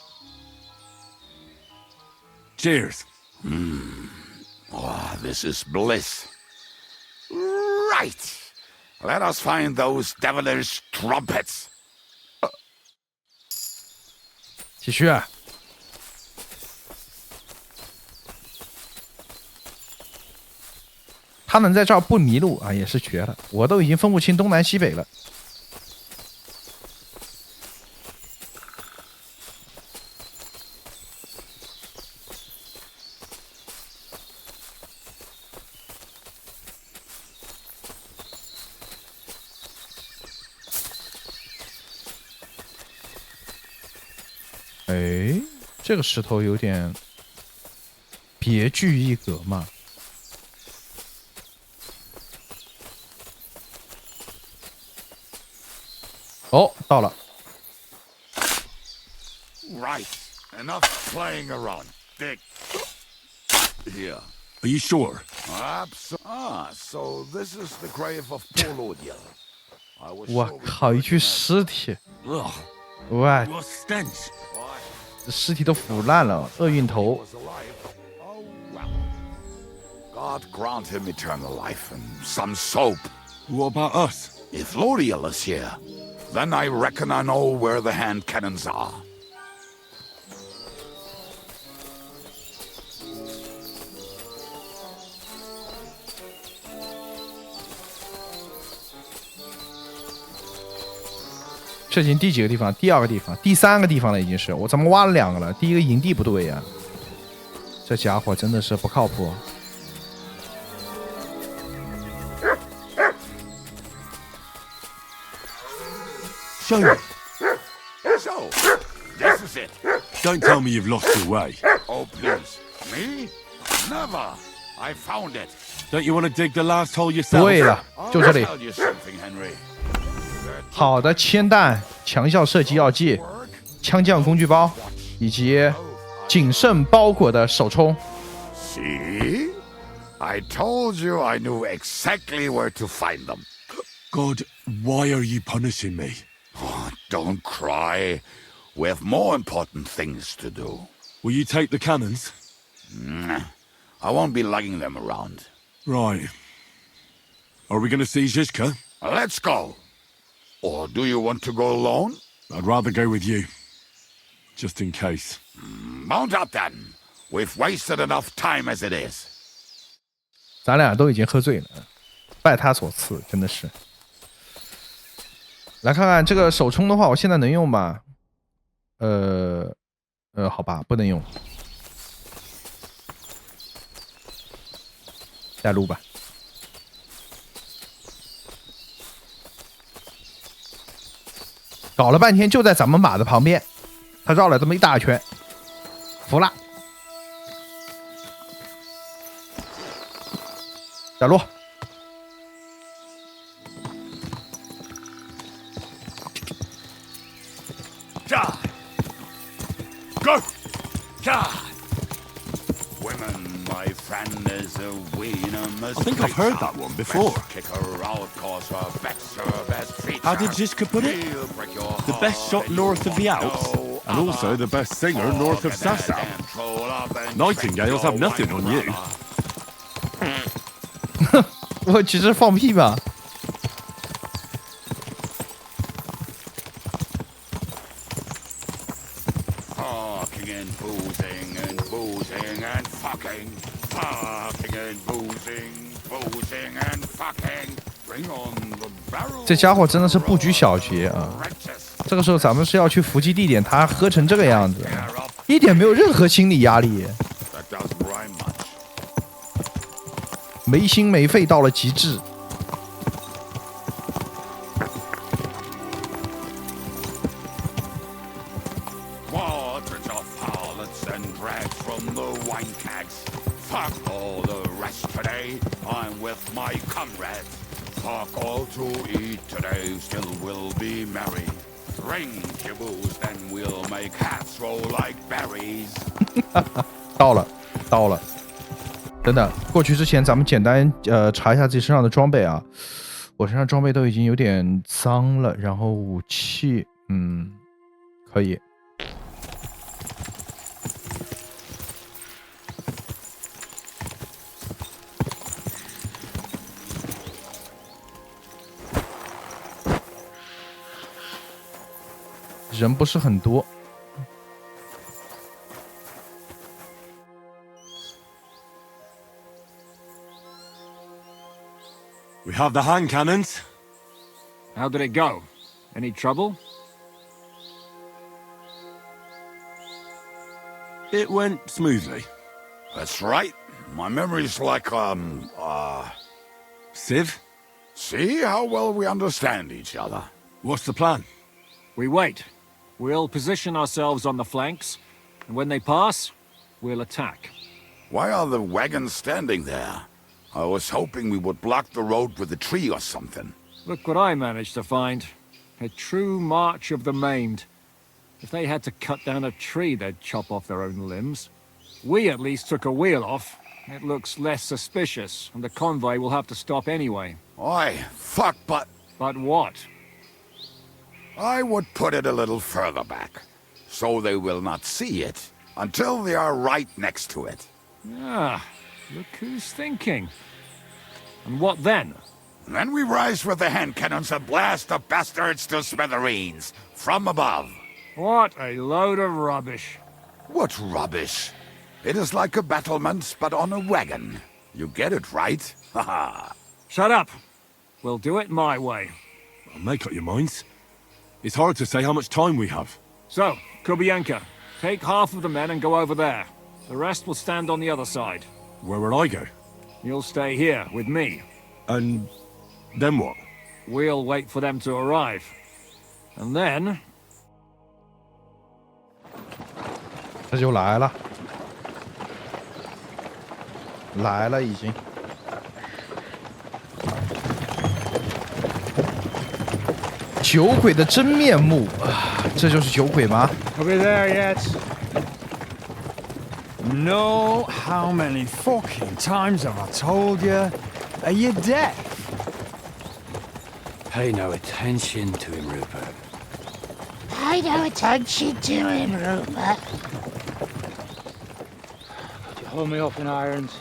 Cheers. Oh, this is bliss. Right. Let us find those devilish trumpets. 继续啊。 他能在这儿不迷路啊，也是绝了。我都已经分不清东南西北了。哎，这个石头有点别具一格嘛。 哦，到了。 Right. Enough playing around. Dig. Here. Are you sure? So this is the grave of Polodiel. 我靠，一具尸体！ Ugh. 喂， What stench? 这尸体都腐烂了，厄运头。 God grant him eternal life and some soap. What about us? If Lodiel is here, then I reckon I know where the hand cannons are. 这已经第几个地方？第二个地方，第三个地方了，已经是。我怎么挖了2个了？第一个营地不对呀，这家伙真的是不靠谱。 Show me. So, this is it. Don't tell me you've lost your way. Oh, please. Me? Never. I found it. Don't you want to dig the last hole yourself? 对了，就这里。 I'll tell you something, Henry. 好的铅弹、强效射击药剂、枪匠工具包，以及谨慎包裹的手冲。 See? I told you I knew exactly where to find them. God, why are you punishing me? Oh, don't cry. We have more important things to do. Will you take the cannons? I won't be lugging them around. Right. Are we going to see Zizka? Let's go. Or do you want to go alone? I'd rather go with you. Just in case. Mount up then. We've wasted enough time as it is. 咱俩都已经喝醉了，拜他所赐，真的是。来看看这个手冲的话，我现在能用吗？好吧，不能用。带路吧。搞了半天就在咱们马的旁边，他绕了这么一大圈，服了。带路。 Go! Women, my friend, is a I think I've heard that one before. How did Zizka put it? The best shot north of the Alps, and also the best singer north of Sasau. Nightingales have nothing on you. 我只是放屁吧。Fucking and boozing and boozing and fucking. Fucking and boozing and fucking. Bring on the barrel. 这家伙真的是不拘小节啊！这个时候咱们是要去伏击地点，他喝成这个样子，一点没有任何心理压力，没心没肺到了极致。Fuck all the rest today. I'm with my comrades. Fuck all to eat today. Still we'll be merry. Drink your booze, then we'll make hats roll like berries. 到了。等等，过去之前咱们简单查一下自己身上的装备啊。我身上装备都已经有点脏了，然后武器，可以。人不是很多。We have the hand cannons. How did it go? Any trouble? It went smoothly. That's right. My memory's like, Civ? See how well we understand each other. What's the plan? We wait. We'll position ourselves on the flanks, and when they pass, we'll attack. Why are the wagons standing there? I was hoping we would block the road with a tree or something. Look what I managed to find. A true march of the maimed. If they had to cut down a tree, they'd chop off their own limbs. We at least took a wheel off. It looks less suspicious, and the convoy will have to stop anyway. Oi, fuck, but... But what? I would put it a little further back, so they will not see it until they are right next to it. Ah, look who's thinking. And what then? Then we rise with the hand cannons and blast the bastards to smithereens, from above. What a load of rubbish. What rubbish? It is like a battlement, but on a wagon. You get it, right? Haha. Shut up. We'll do it my way. Well, make up your minds. It's hard to say how much time we have. So, Kubienka, take half of the men and go over there. The rest will stand on the other side. Where will I go? You'll stay here with me. And then what? We'll wait for them to arrive. And then... 这就来了，来了已经。酒鬼的真面目啊！这就是酒鬼吗 Are we there yet? No, how many fucking times have I told you? Are you deaf? Pay no attention to him, Rupert. Pay no attention to him, Rupert. You hold me up in irons,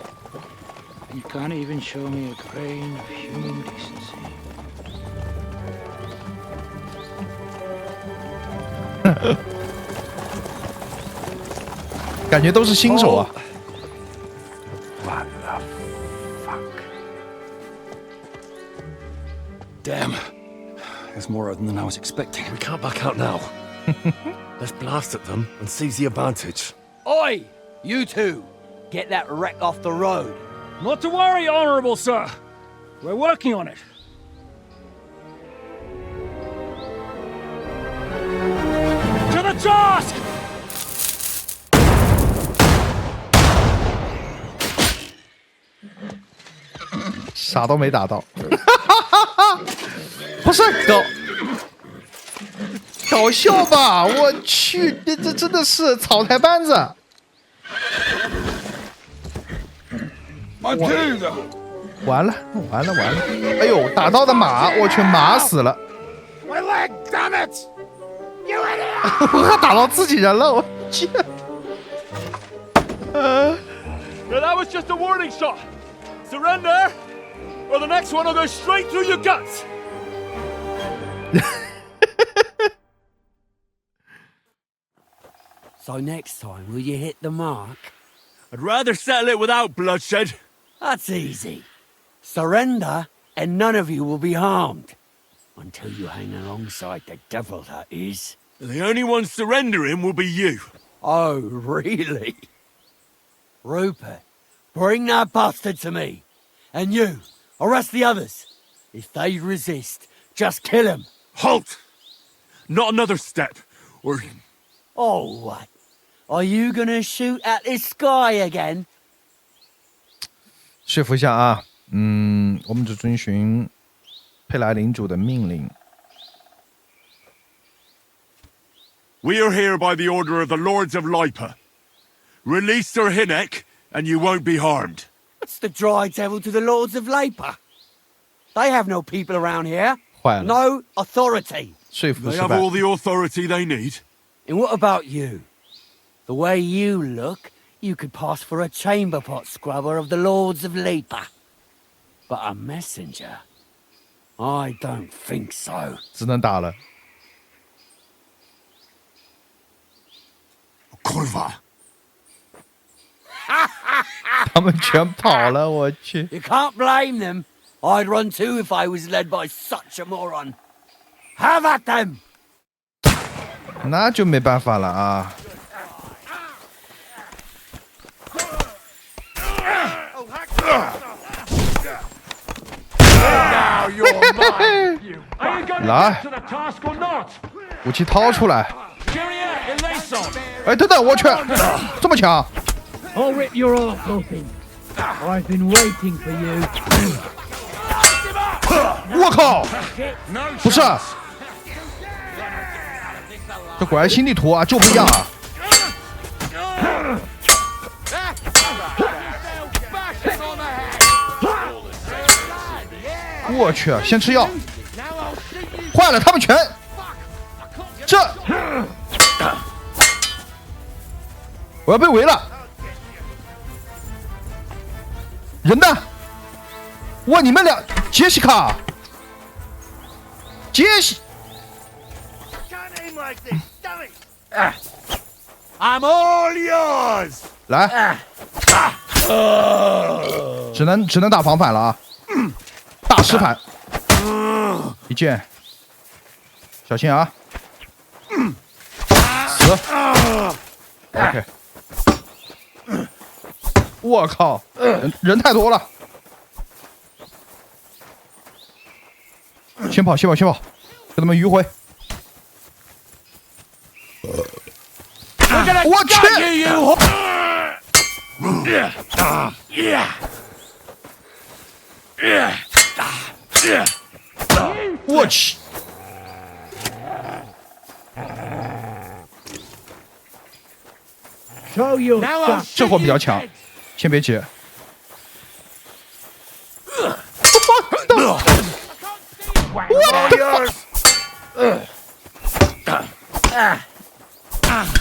and you can't even show me a grain of human decency. 感觉都是新手啊。What the fuck? Damn. There's more of them than I was expecting. We can't back out now. Let's blast at them and seize the advantage. Oi! You two! Get that wreck off the road. Not to worry, Honourable Sir. We're working on it. To the task! 啥都没打到，不是搞笑吧？我去，这真的是草台班子。完了！哎呦，打到的马，我去，马死了。My leg, damn it! You idiot! 我还打到自己人了，我去。No, that was just a warning shot. Surrender, or the next one will go straight through your guts. So next time, will you hit the mark? I'd rather settle it without bloodshed. That's easy. Surrender, and none of you will be harmed. Until you hang alongside the devil, that is. The only one surrendering will be you. Oh, really? Rupert, bring that bastard to me. And you, arrest the others. If they resist, just kill them. Halt! Not another step, or... Oh, what? Are you gonna shoot at this sky again? 说服一下啊，我们只遵循佩莱领主的命令。We are here by the order of the Lords of Lipa. Release Sir Hinnek, and you won't be harmed. What's the dry devil to the Lords of Labour? They have no people around here. No authority. They have all the authority they need. And what about you? The way you look, you could pass for a chamber pot scrubber of the Lords of Labour. But a messenger? I don't think so. 只能打了。Kurva. 他们全跑了，我去。 You can't blame them. I'd run too if I was led by such a moron. Have at them! 那就没办法了啊。来，武器掏出来。哎，等等，我去，这么强！ I'll rip your arse open. I've been waiting for you. 我靠！不是，这果然新地图啊，就不一样啊！我去，先吃药，坏了，他们全这，我要被围了。 人呢？哇，你们俩，杰西卡，杰西， I'm all yours. 来，只能打防反了啊！大师反，一剑，小心啊！死 ，OK。 我靠，人太多了，先跑，给他们迂回。我去！我去！这货比较强。 先别急。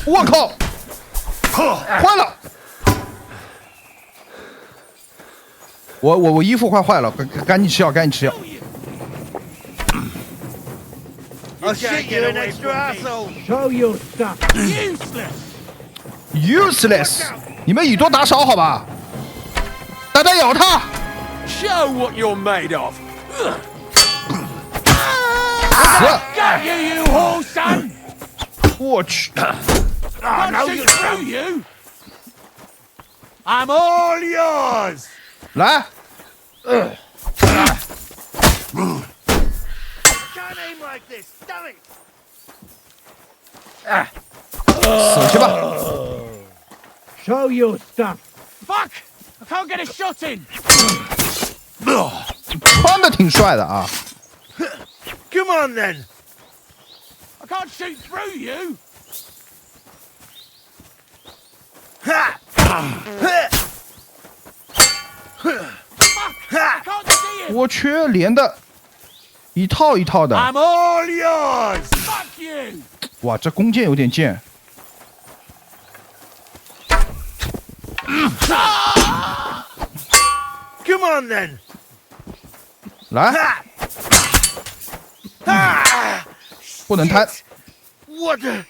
我靠！坏了！我衣服快坏了，赶紧吃药，赶紧吃药。 I'll shit you an extra asshole. Show your stuff. Useless！ 你们以多打少，好吧？大家咬他 Show what you're made of. 死！ Got you, you whore son! 我去！ I'll shoot through you. I'm all yours. 来！ Can't aim like this. Damn it. 死去吧！ Show your stuff. Fuck! I can't get a shot in. 穿的挺帅的啊！ Come on then. I can't shoot through you. Ha! I can't see him. 我去，连的一套一套的。 I'm all yours. Fuck you. 哇，这弓箭有点贱。 Come on then. 来，不能贪。 What the?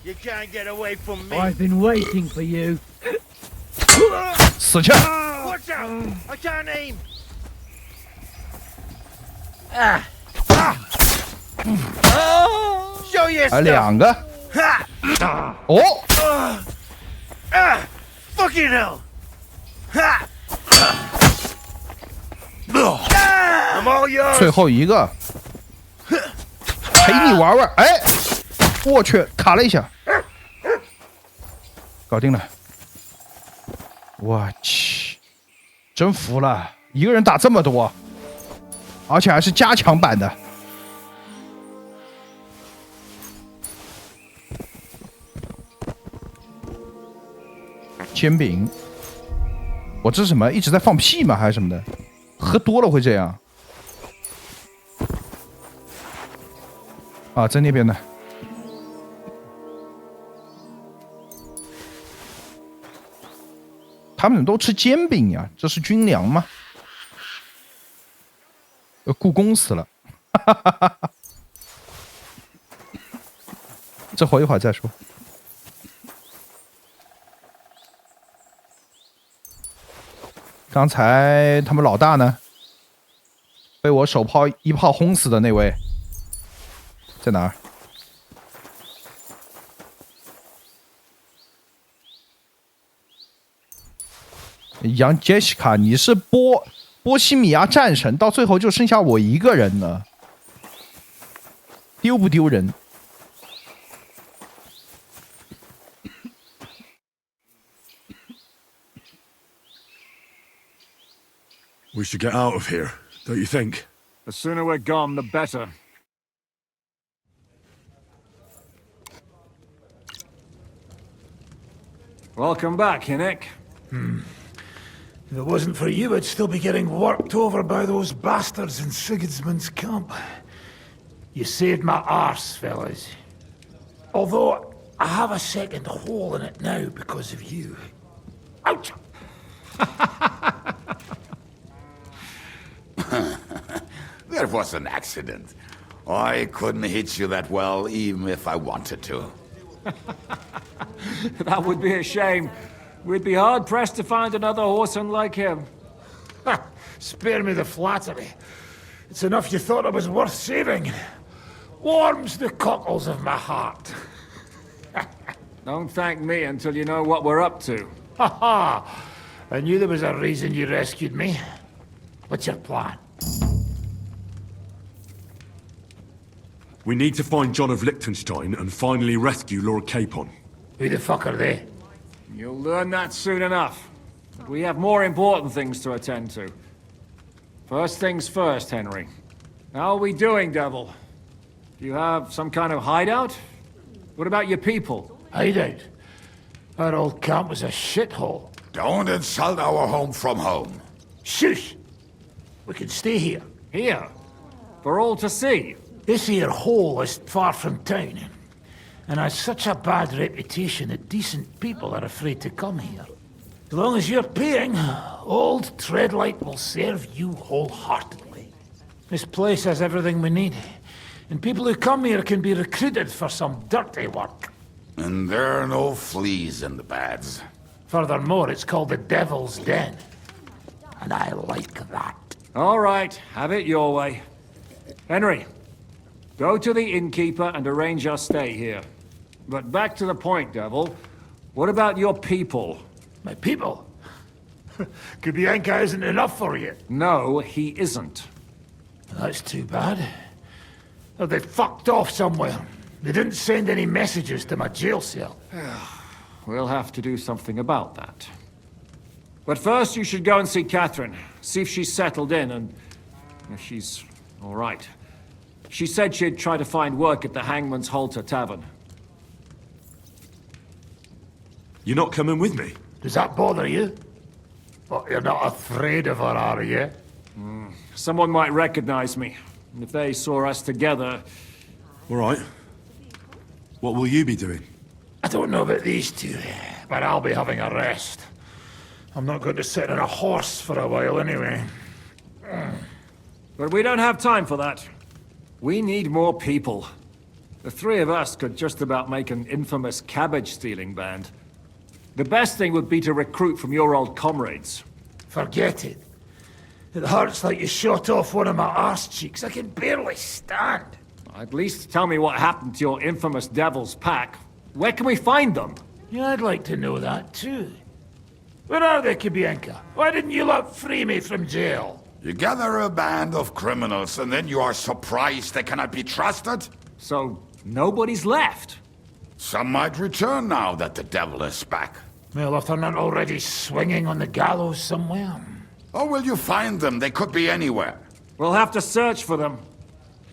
You can't get away from me. I've been waiting for you. 死去！ Watch out! I can't aim. Show yourself. 还两个。 Ha! 哦， Fucking hell! Ha! I'm all yours. 最后一个，陪你玩玩。哎，我去，卡了一下，搞定了。我去，真服了，一个人打这么多，而且还是加强版的。煎饼，我这是什么？一直在放屁吗？还是什么的？喝多了会这样？啊，在那边呢。他们都吃煎饼呀，这是军粮吗？故宫死了，这活一会儿再说。刚才他们老大呢？被我手炮一炮轰死的那位在哪儿？杨杰西卡，你是波西米亚战神，到最后就剩下我一个人了，丢不丢人？ We should get out of here, don't you think? The sooner we're gone, the better. Welcome back, Hinnick. If it wasn't for you, I'd still be getting worked over by those bastards in Sigismund's camp. You saved my arse, fellas. Although, I have a second hole in it now because of you. Ouch! That was an accident. I couldn't hit you that well, even if I wanted to. That would be a shame. We'd be hard-pressed to find another horseman like him. Spare me the flattery. It's enough you thought it was worth saving. Warms the cockles of my heart. Don't thank me until you know what we're up to. Ha ha! I knew there was a reason you rescued me. What's your plan? We need to find John of Liechtenstein and finally rescue Lord Capon. Who the fuck are they? You'll learn that soon enough. But we have more important things to attend to. First things first, Henry. How are we doing, Devil? Do you have some kind of hideout? What about your people? Hideout? Our old camp was a shithole. Don't insult our home from home. Shush! We can stay here. Here? For all to see? This here hole is far from town, and has such a bad reputation that decent people are afraid to come here. As long as you're paying, old Treadlight will serve you wholeheartedly. This place has everything we need, and people who come here can be recruited for some dirty work. And there are no fleas in the beds. Furthermore, it's called the Devil's Den, and I like that. All right, have it your way. Henry, go to the innkeeper and arrange our stay here. But back to the point, Devil. What about your people? My people? Kubianka isn't enough for you. No, he isn't. That's too bad. Oh, they fucked off somewhere. They didn't send any messages to my jail cell. We'll have to do something about that. But first you should go and see Catherine. See if she's settled in and if she's all right. She said she'd try to find work at the Hangman's Halter Tavern. You're not coming with me? Does that bother you? But you're not afraid of her, are you? Someone might recognize me. And if they saw us together... All right. What will you be doing? I don't know about these two, but I'll be having a rest. I'm not going to sit on a horse for a while anyway. But we don't have time for that. We need more people. The three of us could just about make an infamous cabbage-stealing band. The best thing would be to recruit from your old comrades. Forget it. It hurts like you shot off one of my arse cheeks. I can barely stand. At least tell me what happened to your infamous Devil's Pack. Where can we find them? Yeah, I'd like to know that too. Where are they, Kibienka? Why didn't you lot free me from jail? You gather a band of criminals and then you are surprised they cannot be trusted? So, nobody's left? Some might return now that the devil is back. Well, if they're not already swinging on the gallows somewhere. Or will you find them? They could be anywhere. We'll have to search for them.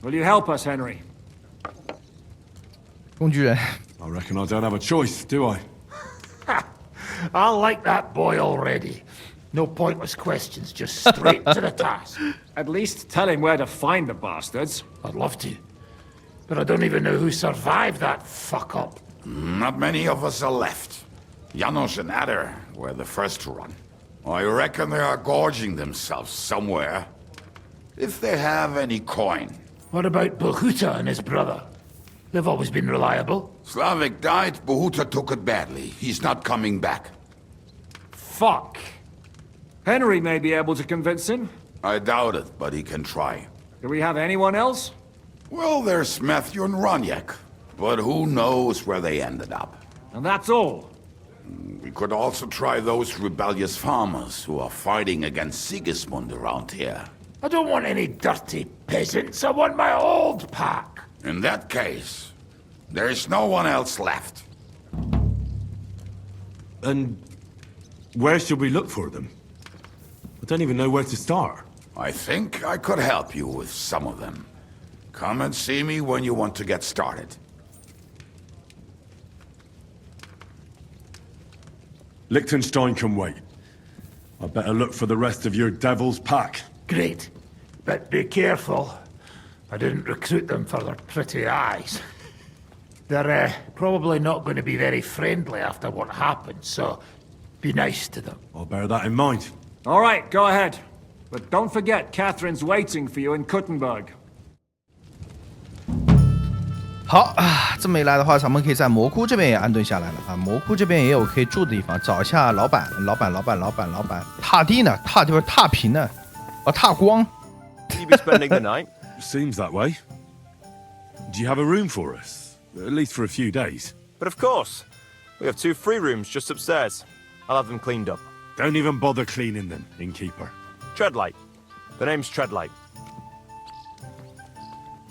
Will you help us, Henry? 工具人 I reckon I don't have a choice, do I? I like that boy already. No pointless questions, just straight to the task. At least tell him where to find the bastards. I'd love to. But I don't even know who survived that fuck-up. Not many of us are left. Janos and Adder were the first to run. I reckon they are gorging themselves somewhere. If they have any coin. What about Bohuta and his brother? They've always been reliable. Slavik died, Bohuta took it badly. He's not coming back. Fuck. Henry may be able to convince him. I doubt it, but he can try. Do we have anyone else? Well, there's Matthew and Roniak. But who knows where they ended up. And that's all. We could also try those rebellious farmers who are fighting against Sigismund around here. I don't want any dirty peasants. I want my old pack. In that case, there is no one else left. And where should we look for them? I don't even know where to start. I think I could help you with some of them. Come and see me when you want to get started. Liechtenstein can wait. I better look for the rest of your Devil's Pack. Great. But be careful. I didn't recruit them for their pretty eyes. They're probably not going to be very friendly after what happened, so be nice to them. I'll bear that in mind. All right, go ahead. But don't forget, Catherine's waiting for you in Kuttenberg. 好啊，这么一来的话，咱们可以在魔窟这边也安顿下来了啊。魔窟这边也有可以住的地方，找一下老板。踏地呢？踏地不是踏平呢？哦，踏光。You be spending the night? Seems that way. Do you have a room for us? At least for a few days. But of course. We have 2 free rooms just upstairs. I'll have them cleaned up. Don't even bother cleaning them, innkeeper. Treadlight. The name's Treadlight.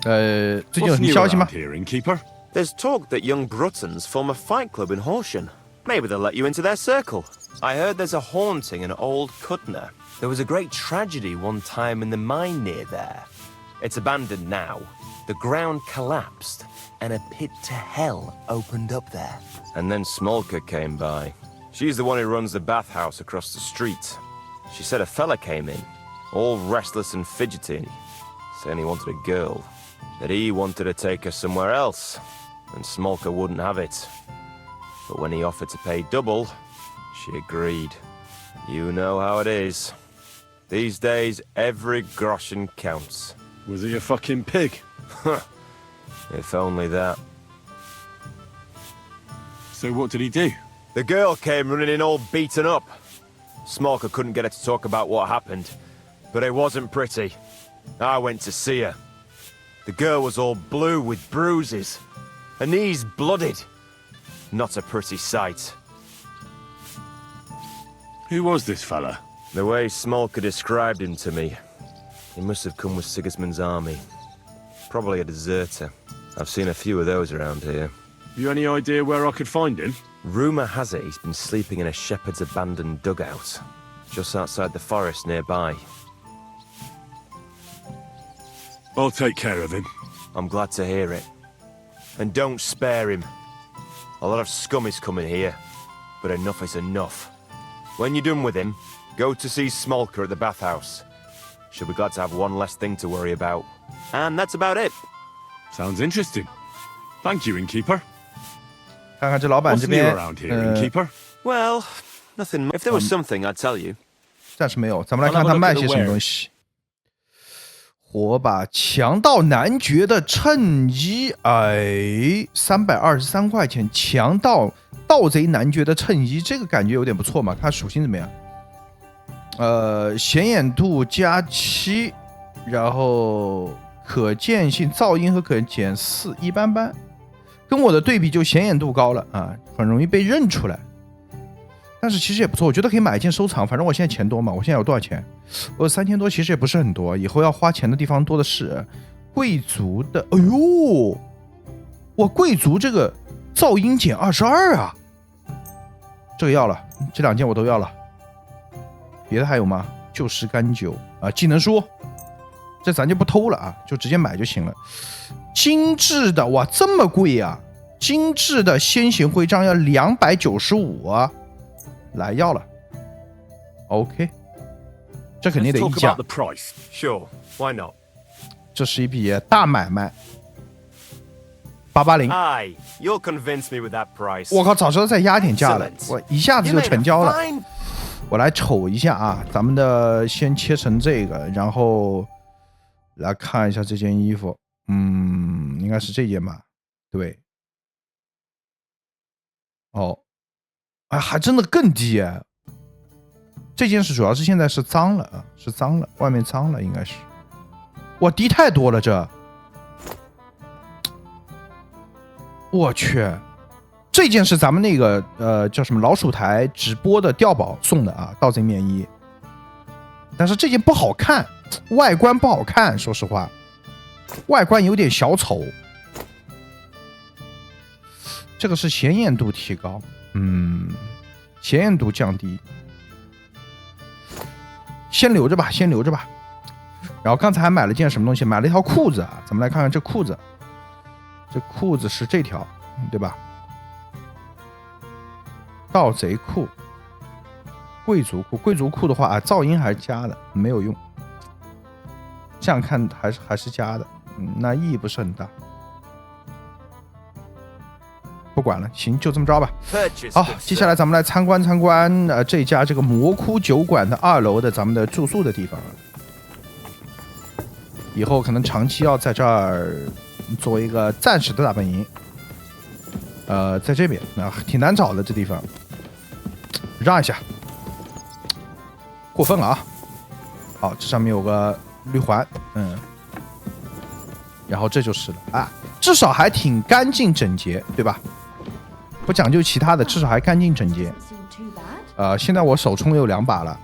最近有什么消息吗？ Here, innkeeper. There's talk that young Bruttons form a fight club in Horsham. Maybe they'll let you into their circle. I heard there's a haunting in Old Kutner. There was a great tragedy one time in the mine near there. It's abandoned now. The ground collapsed, and a pit to hell opened up there. And then Smolka came by. She's the one who runs the bathhouse across the street. She said a fella came in, all restless and fidgety, saying he wanted a girl. That he wanted to take her somewhere else, and Smolka wouldn't have it. But when he offered to pay double, she agreed. You know how it is. These days, every groschen counts. Was he a fucking pig? If only that. So what did he do? The girl came running in all beaten up. Smolka couldn't get her to talk about what happened, but it wasn't pretty. I went to see her. The girl was all blue with bruises. Her knees blooded. Not a pretty sight. Who was this fella? The way Smolka described him to me, he must have come with Sigismund's army. Probably a deserter. I've seen a few of those around here. You any idea where I could find him? Rumour has it he's been sleeping in a shepherd's abandoned dugout, just outside the forest nearby. I'll take care of him. I'm glad to hear it. And don't spare him. A lot of scum is coming here, but enough is enough. When you're done with him, go to see Smolka at the bathhouse. She'll be glad to have one less thing to worry about. And that's about it. Sounds interesting. Thank you, innkeeper. 看看这老板 What's 这 new 边 around here, innkeeper? Well, nothing. If there was something, I'd tell you. 暂时没有，咱们来看他卖些什么东西。我把强盗男爵的衬衣，哎，323块钱，强盗盗贼男爵的衬衣，这个感觉有点不错嘛。看属性怎么样？显眼度加7，然后可见性、噪音和可见4一般般，跟我的对比就显眼度高了啊，很容易被认出来。但是其实也不错，我觉得可以买一件收藏。反正我现在钱多嘛，我现在有多少钱？我有3000多，其实也不是很多，以后要花钱的地方多的是。贵族的，哎呦，哇，贵族这个噪音减22啊，这个要了，这2件我都要了。别的还有吗？旧时干酒啊，技能书，这咱就不偷了啊，就直接买就行了。精致的，哇，这么贵啊！精致的先贤徽章要295啊。来要了 ，OK， 这肯定得议价。Sure, why not? 这是一笔大买卖。880。Aye, you'll convince me with that price. 我靠，早知道再压点价了，我一下子就成交了。我来瞅一下啊，咱们的先切成这个，然后来看一下这件衣服，应该是这件吧？对。哦。哎，还真的更低哎！这件事主要是现在是脏了啊，是脏了，外面脏了应该是。哇，低太多了这！我去，这件是咱们那个叫什么老鼠台直播的碉堡送的啊，盗贼棉衣。但是这件不好看，外观不好看，说实话，外观有点小丑。这个是显眼度提高。显眼度降低，先留着吧，先留着吧。然后刚才还买了件什么东西？买了一条裤子啊，咱们来看看这裤子。这裤子是这条，对吧？盗贼裤、贵族裤，贵族裤的话啊，噪音还是加的，没有用。这样看还是加的，那意义不是很大。不管了，行，就这么着吧。好，接下来咱们来参观这家这个魔窟酒馆的2楼的咱们的住宿的地方。以后可能长期要在这儿作为一个暂时的大本营。在这边挺难找的这地方，让一下，过分了啊！好，这上面有个绿环，然后这就是了啊，至少还挺干净整洁，对吧？不讲究其他的，至少还干净整洁。现在我手冲有2把了，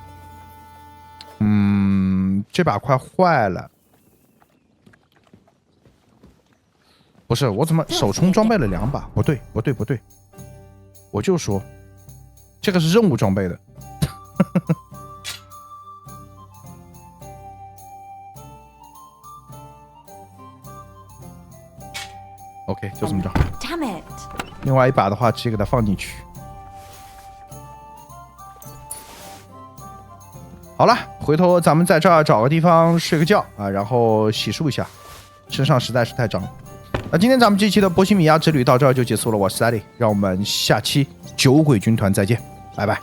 这把快坏了。不是，我怎么手冲装备了2把？不对，我就说这个是任务装备的。OK， 就这么着。另外一把的话，直接给它放进去。好了，回头咱们在这儿找个地方睡个觉啊，然后洗漱一下，身上实在是太脏。那今天咱们这期的波西米亚之旅到这儿就结束了，我是 Daddy， 让我们下期酒鬼军团再见，拜拜。